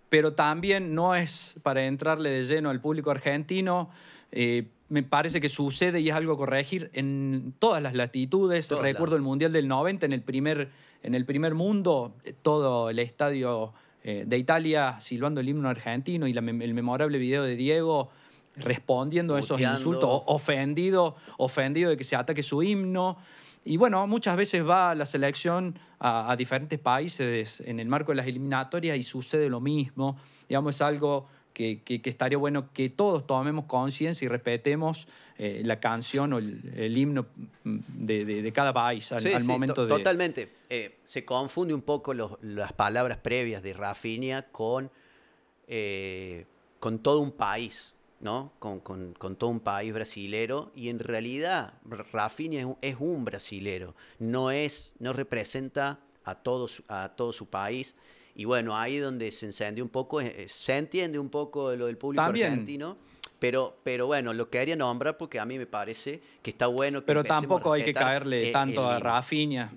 pero también no es para entrarle de lleno al público argentino. Me parece que sucede y es algo a corregir en todas las latitudes. Recuerdo el Mundial del 90, en el primer mundo, todo el estadio de Italia silbando el himno argentino y el memorable video de Diego respondiendo a esos insultos, ofendido de que se ataque su himno. Y bueno, muchas veces va la selección a diferentes países en el marco de las eliminatorias y sucede lo mismo. Digamos, es algo que estaría bueno que todos tomemos conciencia y respetemos la canción o el himno de cada país al momento de... Totalmente. Se confunde un poco las palabras previas de Rafinha con todo un país, ¿no? Con todo un país brasilero, y en realidad Rafinha es un brasilero, no representa a todo su país. Y bueno, ahí donde se encendió un poco, se entiende un poco de lo del público argentino, pero bueno, lo quería nombrar porque a mí me parece que está bueno que pero tampoco hay que caerle tanto a Rafinha.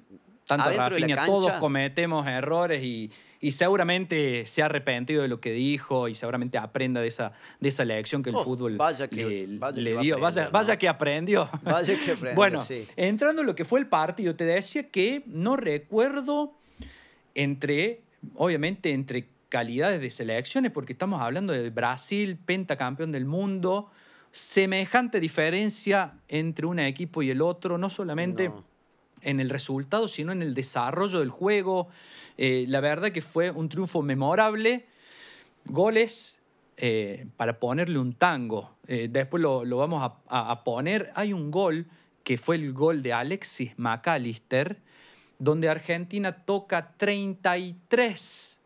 Todos cometemos errores y seguramente se ha arrepentido de lo que dijo y seguramente aprenda de esa lección que el fútbol le dio. Vaya que aprendió. Vaya que aprendió. Bueno, sí. Entrando en lo que fue el partido, te decía que no recuerdo obviamente entre calidades de selecciones, porque estamos hablando de Brasil, pentacampeón del mundo, semejante diferencia entre un equipo y el otro, no solamente en el resultado, sino en el desarrollo del juego. La verdad que fue un triunfo memorable. Goles para ponerle un tango. Después lo vamos a poner. Hay un gol que fue el gol de Alexis McAllister, donde Argentina toca 33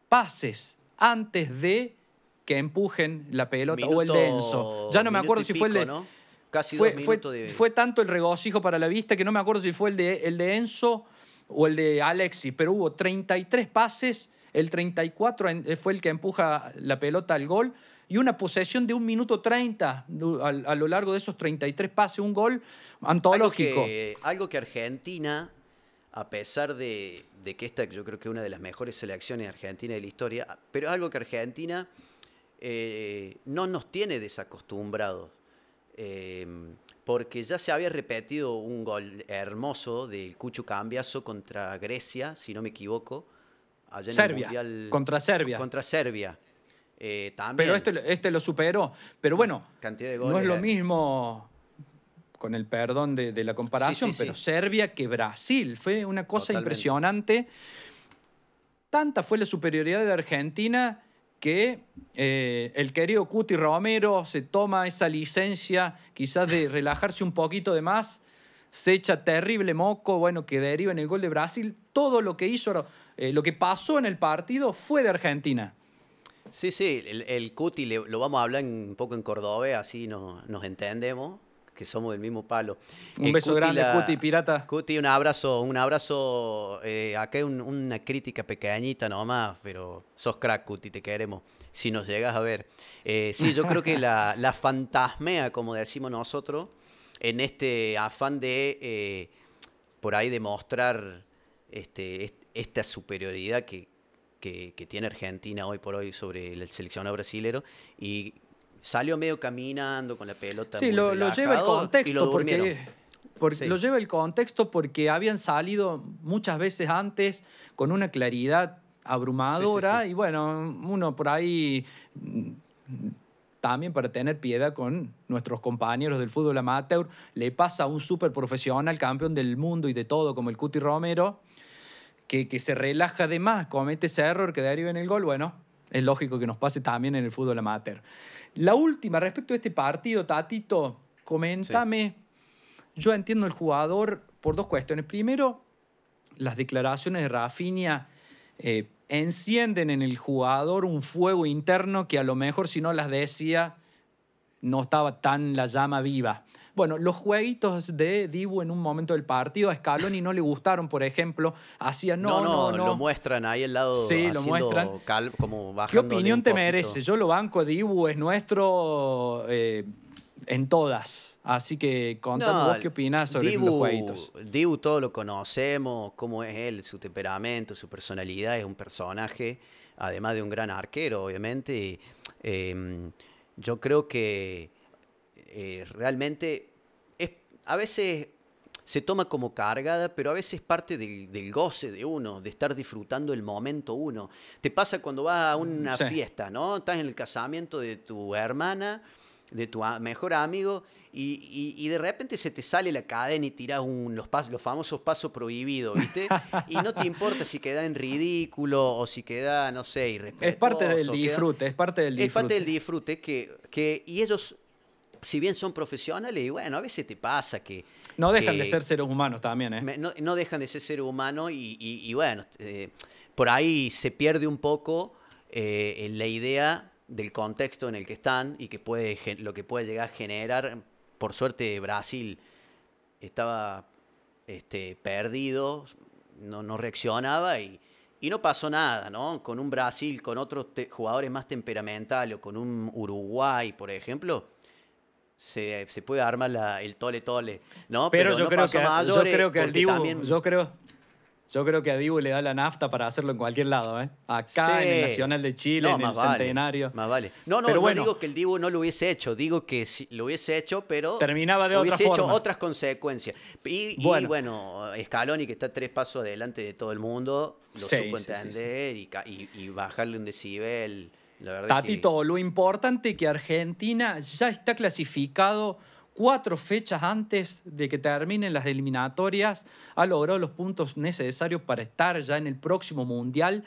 pases antes de que empujen la pelota, o el de Enzo. Ya no me acuerdo si fue el de... ¿no? Casi 2 minutos fue tanto el regocijo para la vista que no me acuerdo si fue el de Enzo o el de Alexis, pero hubo 33 pases, el 34 fue el que empuja la pelota al gol, y una posesión de 1 minuto 30 a lo largo de esos 33 pases, un gol antológico. Algo que Argentina, a pesar de que esta yo creo que es una de las mejores selecciones argentinas de la historia, pero es algo que Argentina no nos tiene desacostumbrados. Porque ya se había repetido un gol hermoso del Cucho Cambiaso contra Grecia, si no me equivoco, allá en Serbia, el Mundial, contra Serbia. Contra Serbia, también. Pero este lo superó. Pero bueno, Cantidad de goles, no es lo mismo, con el perdón de la comparación, Sí. pero Serbia que Brasil. Fue una cosa Totalmente. impresionante. Tanta fue la superioridad de Argentina que el querido Cuti Romero se toma esa licencia quizás de relajarse un poquito de más, se echa terrible moco, bueno, que deriva en el gol de Brasil. Todo lo que hizo, lo que pasó en el partido fue de Argentina. Sí, el Cuti lo vamos a hablar un poco en cordobés, así nos entendemos, que somos del mismo palo. Un beso grande, Cuti, pirata. Cuti, un abrazo. Acá hay una crítica pequeñita nomás, pero sos crack, Cuti, te queremos, si nos llegas a ver. Sí, yo creo que la fantasmea, como decimos nosotros, en este afán de, por ahí, demostrar esta superioridad que tiene Argentina hoy por hoy sobre el seleccionado brasilero, y salió medio caminando con la pelota. Sí, muy lo relajado, lleva el y contexto, lo durmieron. Sí. lo lleva el contexto porque habían salido muchas veces antes con una claridad abrumadora. Sí. Y bueno, uno por ahí también, para tener piedad con nuestros compañeros del fútbol amateur, le pasa a un súper profesional, campeón del mundo y de todo, como el Cuti Romero, que se relaja de más, comete ese error que deriva en el gol. Bueno, es lógico que nos pase también en el fútbol amateur. La última, respecto a este partido, Tatito, coméntame. Sí. Yo entiendo el jugador por dos cuestiones. Primero, las declaraciones de Rafinha encienden en el jugador un fuego interno que a lo mejor, si no las decía, no estaba tan la llama viva. Bueno, los jueguitos de Dibu en un momento del partido a Scaloni no le gustaron, por ejemplo. Hacía no. Lo muestran ahí al lado. Sí, lo muestran. Como ¿Qué opinión te merece? Yo lo banco, Dibu es nuestro en todas. Así que contame vos qué opinás sobre los jueguitos. Dibu todos lo conocemos, cómo es él, su temperamento, su personalidad. Es un personaje, además de un gran arquero, obviamente. Yo creo que realmente a veces se toma como cargada, pero a veces parte del goce de uno, de estar disfrutando el momento uno. Te pasa cuando vas a una fiesta, ¿no? Estás en el casamiento de tu hermana, de tu mejor amigo, y de repente se te sale la cadena y tirás los famosos pasos prohibidos, ¿viste? Y no te importa si queda en ridículo o si queda, no sé, irrespetuoso. Es parte del disfrute, Es parte del disfrute y ellos, si bien son profesionales, y bueno, a veces te pasa que... No dejan de ser seres humanos también, ¿eh? No dejan de ser seres humanos y bueno, por ahí se pierde un poco en la idea del contexto en el que están y lo que puede llegar a generar. Por suerte Brasil estaba perdido, no reaccionaba y no pasó nada, ¿no? Con un Brasil, con otros jugadores más temperamentales o con un Uruguay, por ejemplo, se puede armar el tole-tole, ¿no? Pero yo creo que al Dibu, también... Yo creo que a Dibu le da la nafta para hacerlo en cualquier lado, ¿eh? Acá, en el Nacional de Chile, en el Centenario. Más vale. No digo que el Dibu no lo hubiese hecho, digo que sí, lo hubiese hecho, pero terminaba de otra forma. Hubiese hecho otras consecuencias. Y bueno, Scaloni, que está 3 pasos adelante de todo el mundo, lo supo entender. Y bajarle un decibel. La verdad Tatito, lo importante es que Argentina ya está clasificado 4 fechas antes de que terminen las eliminatorias, ha logrado los puntos necesarios para estar ya en el próximo Mundial.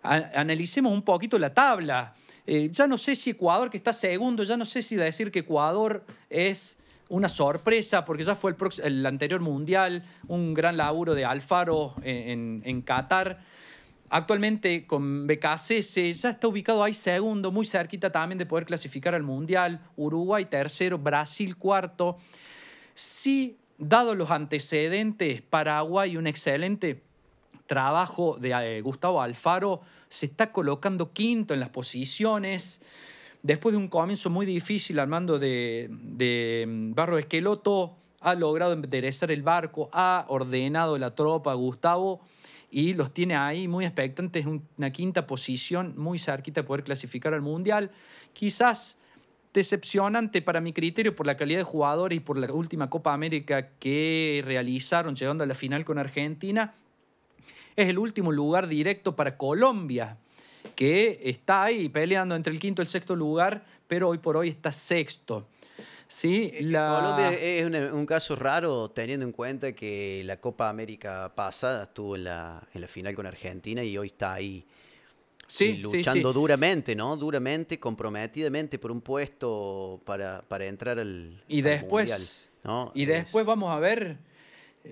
Analicemos un poquito la tabla. Ya no sé si Ecuador, que está segundo, ya no sé si decir que Ecuador es una sorpresa, porque ya fue el anterior Mundial, un gran laburo de Alfaro en Qatar. Actualmente con BKC ya está ubicado ahí segundo, muy cerquita también de poder clasificar al Mundial. Uruguay tercero, Brasil cuarto. Sí, dado los antecedentes, Paraguay, un excelente trabajo de Gustavo Alfaro, se está colocando quinto en las posiciones. Después de un comienzo muy difícil al mando de Barros Esqueloto, ha logrado enderezar el barco, ha ordenado la tropa, Gustavo, y los tiene ahí muy expectantes, una quinta posición, muy cerquita de poder clasificar al Mundial. Quizás decepcionante para mi criterio por la calidad de jugadores y por la última Copa América que realizaron llegando a la final con Argentina. Es el último lugar directo para Colombia. que está ahí peleando entre el quinto y el sexto lugar, pero hoy por hoy está sexto. ¿Sí? Colombia es un caso raro teniendo en cuenta que la Copa América pasada estuvo en la final con Argentina y hoy está ahí luchando duramente, ¿no? Duramente, comprometidamente por un puesto para entrar al Mundial, ¿no? Y después vamos a ver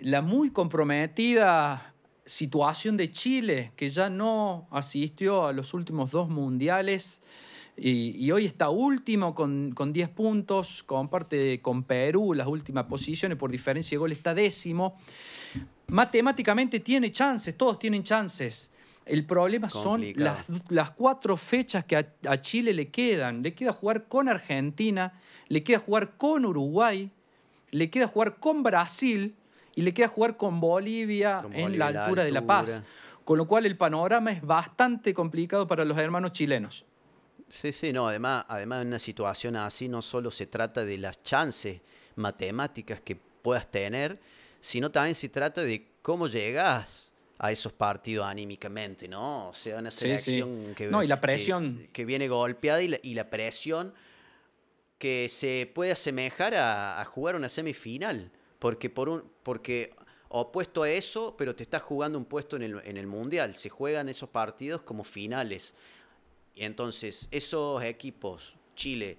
la muy comprometida situación de Chile, que ya no asistió a los últimos 2 mundiales. Y hoy está último con 10 puntos, comparte con Perú las últimas posiciones, por diferencia de gol está 10º. Matemáticamente tiene chances, todos tienen chances. El problema son las 4 fechas que a Chile le quedan. Le queda jugar con Argentina, le queda jugar con Uruguay, le queda jugar con Brasil y le queda jugar con Bolivia en la altura de La Paz. Con lo cual el panorama es bastante complicado para los hermanos chilenos. Sí, no, además en una situación así no solo se trata de las chances matemáticas que puedas tener, sino también se trata de cómo llegas a esos partidos anímicamente, ¿no? O sea, una selección que, no, y la presión. Que viene golpeada y la presión que se puede asemejar a jugar una semifinal, porque opuesto a eso, pero te estás jugando un puesto en el Mundial, se juegan esos partidos como finales. Y entonces, esos equipos, Chile,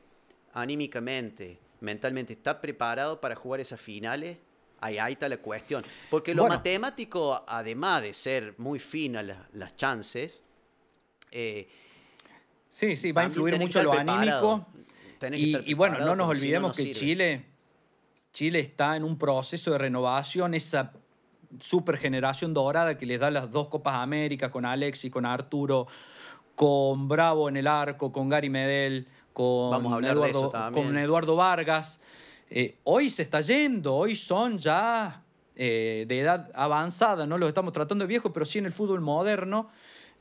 anímicamente, mentalmente, ¿está preparado para jugar esas finales? Ahí está la cuestión. Porque lo matemático, además de ser muy finas las chances... sí, va a influir mucho lo anímico. Y bueno, no nos olvidemos que Chile está en un proceso de renovación, esa super generación dorada que les da las 2 Copas América con Alexis, con Arturo, con Bravo en el arco, con Gary Medel, con Eduardo Vargas. Hoy se está yendo, hoy son ya de edad avanzada, no los estamos tratando de viejos, pero sí en el fútbol moderno,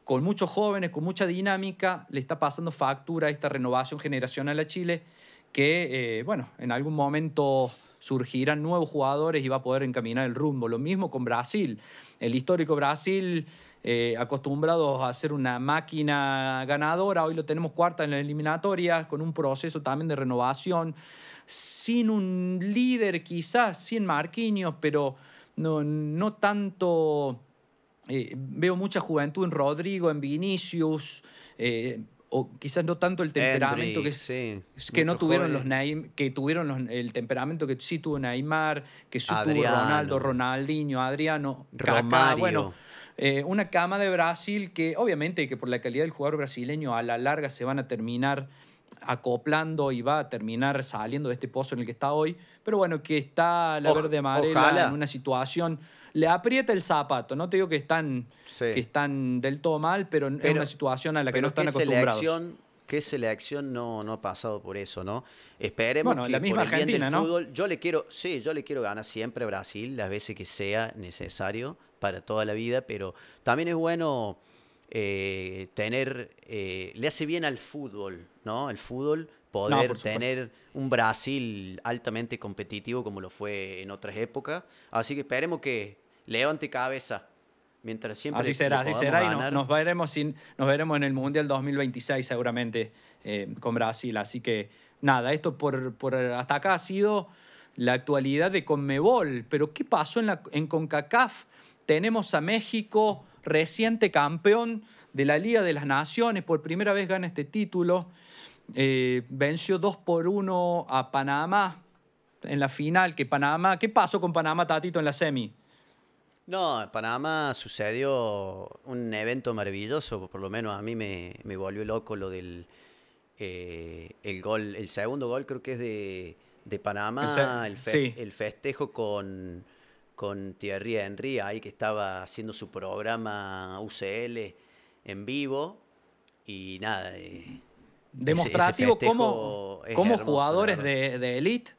con muchos jóvenes, con mucha dinámica, le está pasando factura a esta renovación generacional a Chile, que, en algún momento surgirán nuevos jugadores y va a poder encaminar el rumbo. Lo mismo con Brasil. El histórico Brasil, acostumbrados a ser una máquina ganadora, hoy lo tenemos cuarta en las eliminatorias, con un proceso también de renovación, sin un líder quizás, sin Marquinhos, pero no tanto... veo mucha juventud en Rodrigo, en Vinicius, o quizás no tanto el temperamento que no tuvieron el temperamento que sí tuvo Neymar, que sí tuvo Ronaldo, Ronaldinho, Adriano, Romario. Kaká, una cama de Brasil que obviamente que por la calidad del jugador brasileño a la larga se van a terminar acoplando y va a terminar saliendo de este pozo en el que está hoy, pero bueno, que está la verde amarela en una situación, le aprieta el zapato, no te digo que están del todo mal, pero es una situación a la que no están acostumbrados. ¿Qué selección no ha pasado por eso, no? Esperemos que la misma por el bien Argentina, del fútbol, yo le quiero ganar siempre a Brasil, las veces que sea necesario para toda la vida, pero también es bueno le hace bien al fútbol, ¿no? El fútbol poder tener un Brasil altamente competitivo como lo fue en otras épocas. Así que esperemos que levante cabeza. Mientras siempre así será y nos veremos en el Mundial 2026 seguramente con Brasil. Así que nada, esto por hasta acá ha sido la actualidad de Conmebol. Pero ¿qué pasó en CONCACAF? Tenemos a México, reciente campeón de la Liga de las Naciones, por primera vez gana este título. Venció 2-1 a Panamá en la final. ¿Qué pasó con Panamá, Tatito, en la semi? No, en Panamá sucedió un evento maravilloso, por lo menos a mí me volvió loco lo del el segundo gol creo que es de Panamá, el festejo con Thierry Henry, ahí que estaba haciendo su programa UCL en vivo y nada. Demostrativo cómo jugadores de élite,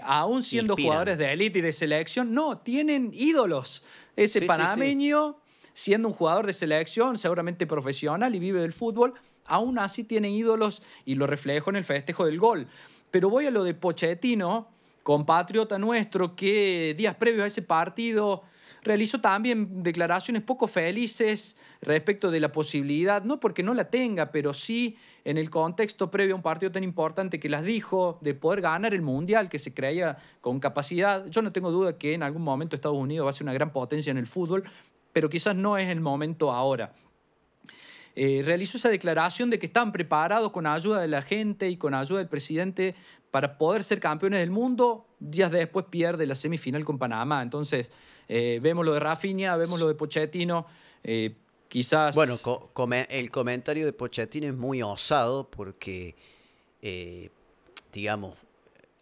aún siendo jugadores de élite y de selección, no, tienen ídolos. Ese panameño, siendo un jugador de selección, seguramente profesional y vive del fútbol, aún así tiene ídolos y lo reflejo en el festejo del gol. Pero voy a lo de Pochettino, compatriota nuestro, que días previos a ese partido realizó también declaraciones poco felices respecto de la posibilidad, no porque no la tenga, pero sí en el contexto previo a un partido tan importante que las dijo, de poder ganar el Mundial, que se creía con capacidad. Yo no tengo duda que en algún momento Estados Unidos va a ser una gran potencia en el fútbol, pero quizás no es el momento ahora. Realizó esa declaración de que están preparados con ayuda de la gente y con ayuda del presidente para poder ser campeones del mundo. Días después pierde la semifinal con Panamá. Entonces, vemos lo de Rafinha, vemos lo de Pochettino. Quizás... Bueno, el comentario de Pochettino es muy osado porque, digamos,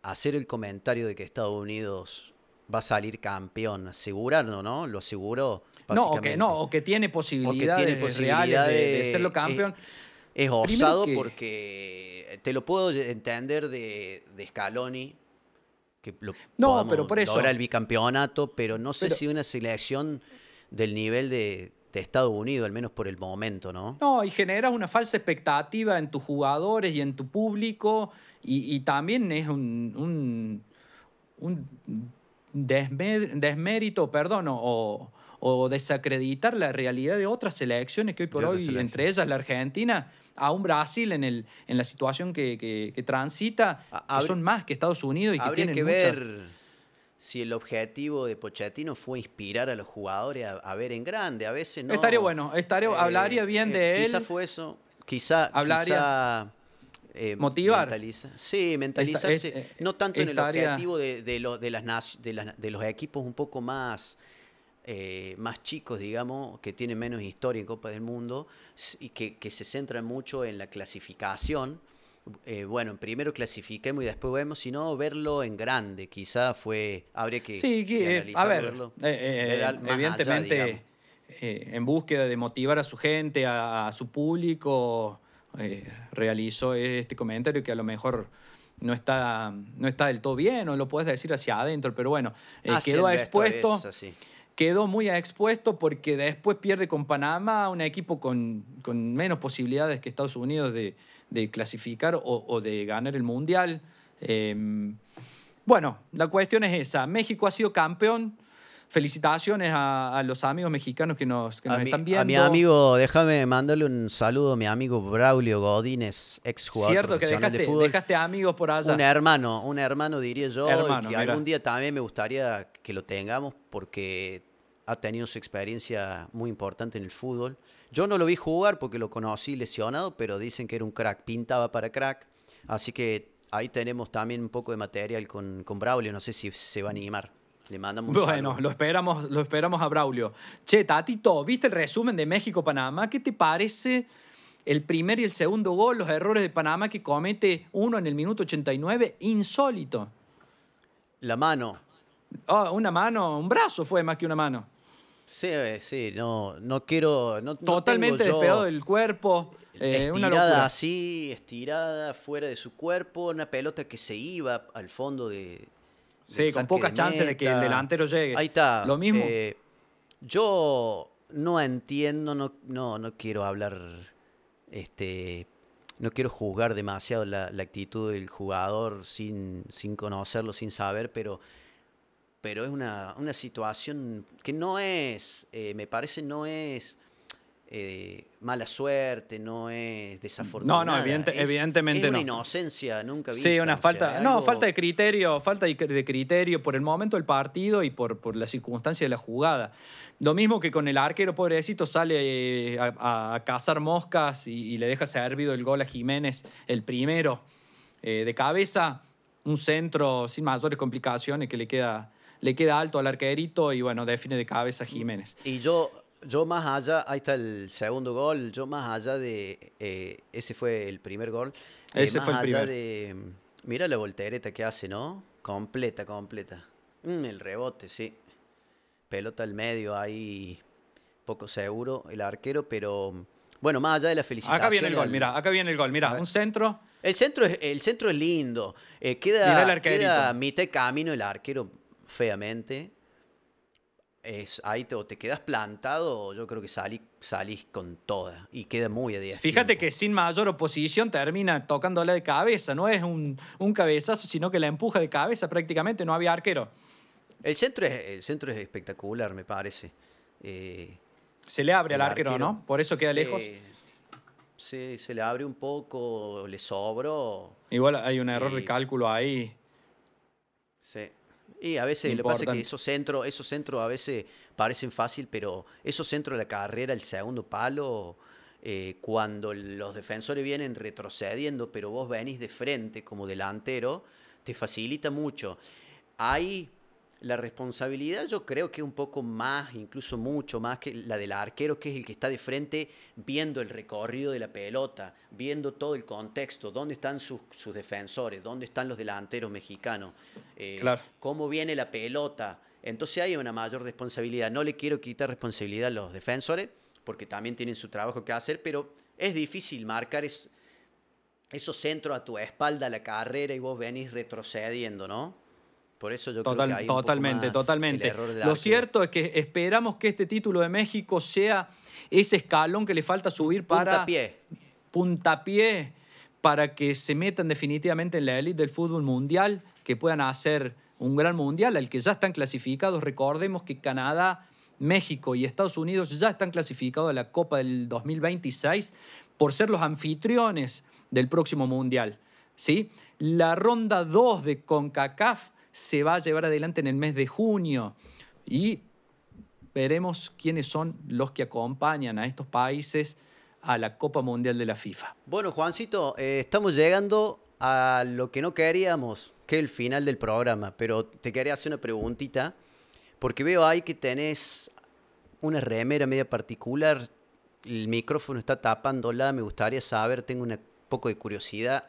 hacer el comentario de que Estados Unidos va a salir campeón, asegurarlo, ¿no? Lo aseguró. O que tiene posibilidades reales de serlo campeón. Es osado porque te lo puedo entender de Scaloni, que pero por eso logra el bicampeonato, pero no sé si una selección del nivel de Estados Unidos, al menos por el momento, ¿no? No, y generas una falsa expectativa en tus jugadores y en tu público, y también es un desmérito, perdón, o desacreditar la realidad de otras selecciones que hoy por hoy, entre ellas la Argentina, aún Brasil en la situación que transita, que son más que Estados Unidos y que tienen habría que ver si el objetivo de Pochettino fue inspirar a los jugadores a ver en grande. A veces no. Estaría bueno, hablaría bien de él. Quizá fue eso, quizá motivar. Mentalizarse, no tanto en el objetivo de los equipos un poco más chicos, digamos, que tienen menos historia en Copa del Mundo y que se centran mucho en la clasificación. Bueno, primero clasifiquemos y después vemos, sino verlo en grande. Quizá habría que analizarlo. Evidentemente, allá, en búsqueda de motivar a su gente, a su público, realizó este comentario que a lo mejor no está del todo bien, o lo puedes decir hacia adentro, pero bueno, quedó expuesto. Quedó muy expuesto porque después pierde con Panamá, un equipo con menos posibilidades que Estados Unidos de clasificar o de ganar el Mundial. Bueno, la cuestión es esa. México ha sido campeón. Felicitaciones a los amigos mexicanos que nos están viendo. A mi amigo, déjame mandarle un saludo a mi amigo Braulio Godínez, ex jugador profesional de fútbol. Dejaste amigos por allá. Un hermano diría yo, que algún día también me gustaría que lo tengamos porque ha tenido su experiencia muy importante en el fútbol. Yo no lo vi jugar porque lo conocí lesionado, pero dicen que era un crack, pintaba para crack. Así que ahí tenemos también un poco de material con Braulio, no sé si se va a animar. Le mandamos un saludo. Lo esperamos a Braulio. Che, Tatito, ¿viste el resumen de México-Panamá? ¿Qué te parece el primer y el segundo gol, los errores de Panamá que comete uno en el minuto 89? Insólito. La mano. Una mano, un brazo fue más que una mano. Sí, no quiero... Totalmente despegado del cuerpo. Estirada así, estirada, fuera de su cuerpo, una pelota que se iba al fondo de... Sí, con pocas chances de que el delantero llegue. Ahí está. Lo mismo. Yo no entiendo, no quiero hablar, no quiero juzgar demasiado la actitud del jugador sin conocerlo, sin saber, pero es una situación que no es, me parece, no es mala suerte, no es desafortunada. No, evidentemente no. Es una inocencia nunca vista. Sí, una falta, falta de criterio por el momento del partido y por la circunstancia de la jugada. Lo mismo que con el arquero, pobrecito, sale a cazar moscas y le deja servido el gol a Jiménez, el primero, de cabeza, un centro sin mayores complicaciones que le queda alto al arquerito y bueno, define de cabeza a Jiménez. Y yo más allá, ahí está el segundo gol, yo más allá de, ese fue el primer gol, ese más fue el allá primer. Mira la voltereta que hace, ¿no? Completa. El rebote, sí. Pelota al medio, ahí poco seguro el arquero, pero bueno, más allá de la felicitación. Acá viene el gol, mira, un centro. El centro es lindo, queda mitad de camino el arquero feamente. Ahí te quedas plantado, yo creo que salís con toda y queda muy a 10. Fíjate que sin mayor oposición termina tocándola de cabeza, no es un cabezazo, sino que la empuja de cabeza prácticamente, no había arquero. El centro es espectacular, me parece. Se le abre El al arquero, ¿no? Por eso queda lejos. Sí, se le abre un poco, le sobró. Igual hay un error de cálculo ahí. Sí. Y a veces lo que pasa es que esos centros a veces parecen fácil, pero esos centros de la carrera, el segundo palo, cuando los defensores vienen retrocediendo, pero vos venís de frente como delantero, te facilita mucho. Ahí la responsabilidad yo creo que es un poco más, incluso mucho más que la del arquero, que es el que está de frente viendo el recorrido de la pelota, viendo todo el contexto, dónde están sus defensores, dónde están los delanteros mexicanos, Claro. cómo viene la pelota. Entonces hay una mayor responsabilidad. No le quiero quitar responsabilidad a los defensores, porque también tienen su trabajo que hacer, pero es difícil marcar esos centros a tu espalda, a la carrera, y vos venís retrocediendo, ¿no? Por eso yo creo que hay totalmente. el error del Lo arquero. cierto es que esperamos que este título de México sea ese escalón que le falta subir para puntapié para que se metan definitivamente en la élite del fútbol mundial, que puedan hacer un gran mundial al que ya están clasificados. Recordemos que Canadá, México y Estados Unidos ya están clasificados a la Copa del 2026 por ser los anfitriones del próximo mundial, ¿sí? La ronda 2 de CONCACAF se va a llevar adelante en el mes de junio y veremos quiénes son los que acompañan a estos países a la Copa Mundial de la FIFA. Bueno, Juancito, estamos llegando a lo que no queríamos, que es el final del programa, pero te quería hacer una preguntita, porque veo ahí que tenés una remera media particular, el micrófono está tapándola, me gustaría saber, tengo un poco de curiosidad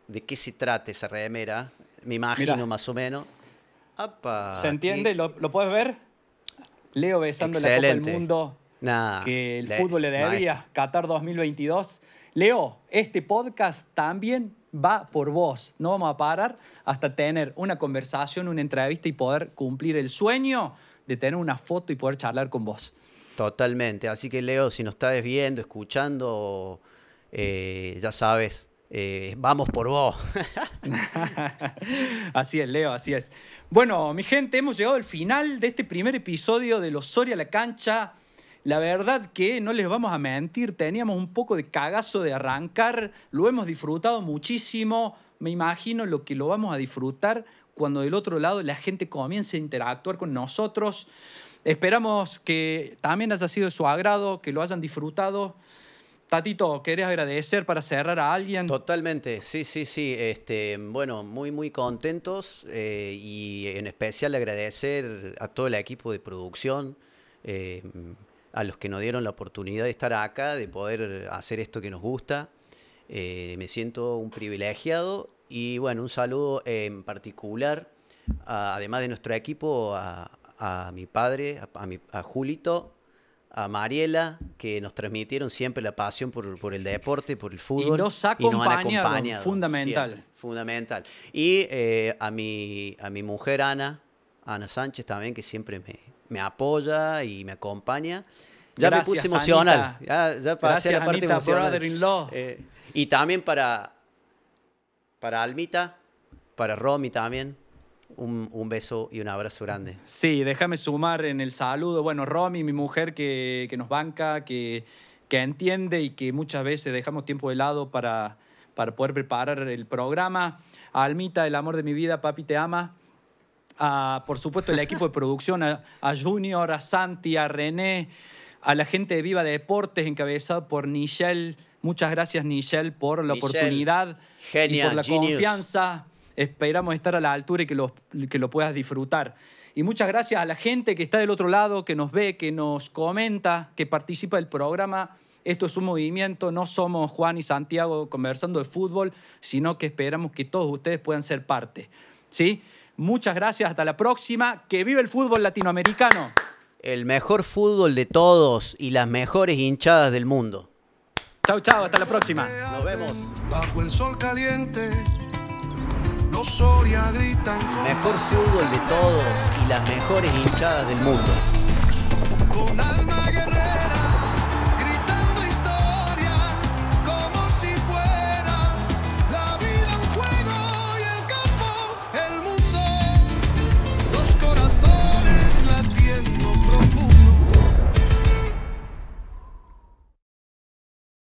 de qué se trata esa remera. Me imagino. Mirá. Más o menos. ¡Apa! ¿Se entiende? Aquí. ¿Lo puedes ver? Leo besando excelente. La Copa del Mundo que el fútbol le debía. Maestro. Qatar 2022. Leo, este podcast también va por vos. No vamos a parar hasta tener una conversación, una entrevista y poder cumplir el sueño de tener una foto y poder charlar con vos. Totalmente. Así que, Leo, si nos estás viendo, escuchando, ya sabes... vamos por vos. Así es, Leo, así es. Bueno, mi gente, hemos llegado al final de este primer episodio de Los Soria a la Cancha. La verdad que no les vamos a mentir, teníamos un poco de cagazo de arrancar, lo hemos disfrutado muchísimo. Me imagino lo que lo vamos a disfrutar cuando del otro lado la gente comience a interactuar con nosotros. Esperamos que también haya sido de su agrado, que lo hayan disfrutado. Tatito, ¿querés agradecer para cerrar a alguien? Totalmente, sí. Bueno, muy contentos y en especial agradecer a todo el equipo de producción, a los que nos dieron la oportunidad de estar acá, de poder hacer esto que nos gusta. Me siento un privilegiado y bueno, un saludo en particular, además de nuestro equipo, a mi padre, a Julito, a Mariela, que nos transmitieron siempre la pasión por el deporte, por el fútbol. Y nos han acompañado, fundamental. Siempre, fundamental. Y a mi mujer Ana Sánchez también, que siempre me apoya y me acompaña. Ya gracias, me puse emocional. Ya pasé a la parte Anita, emocional. Y también para Almita, para Romy también. Un beso y un abrazo grande. Sí, déjame sumar en el saludo. Bueno, Romy, mi mujer que nos banca, que entiende y que muchas veces dejamos tiempo de lado para poder preparar el programa. A Almita, el amor de mi vida, papi te ama. Por supuesto, el equipo de producción, a Junior, a Santi, a René, a la gente de Viva Deportes, encabezado por Nichelle. Muchas gracias, Nichelle, por la oportunidad y por la confianza. Esperamos estar a la altura y que lo puedas disfrutar. Y muchas gracias a la gente que está del otro lado, que nos ve, que nos comenta, que participa del programa. Esto es un movimiento, no somos Juan y Santiago conversando de fútbol, sino que esperamos que todos ustedes puedan ser parte. ¿Sí? Muchas gracias, hasta la próxima. ¡Que viva el fútbol latinoamericano! El mejor fútbol de todos y las mejores hinchadas del mundo. Chau, hasta la próxima. Nos vemos. Bajo el sol caliente, los Soria gritan. Mejor fútbol de todos y las mejores hinchadas del mundo. Con alma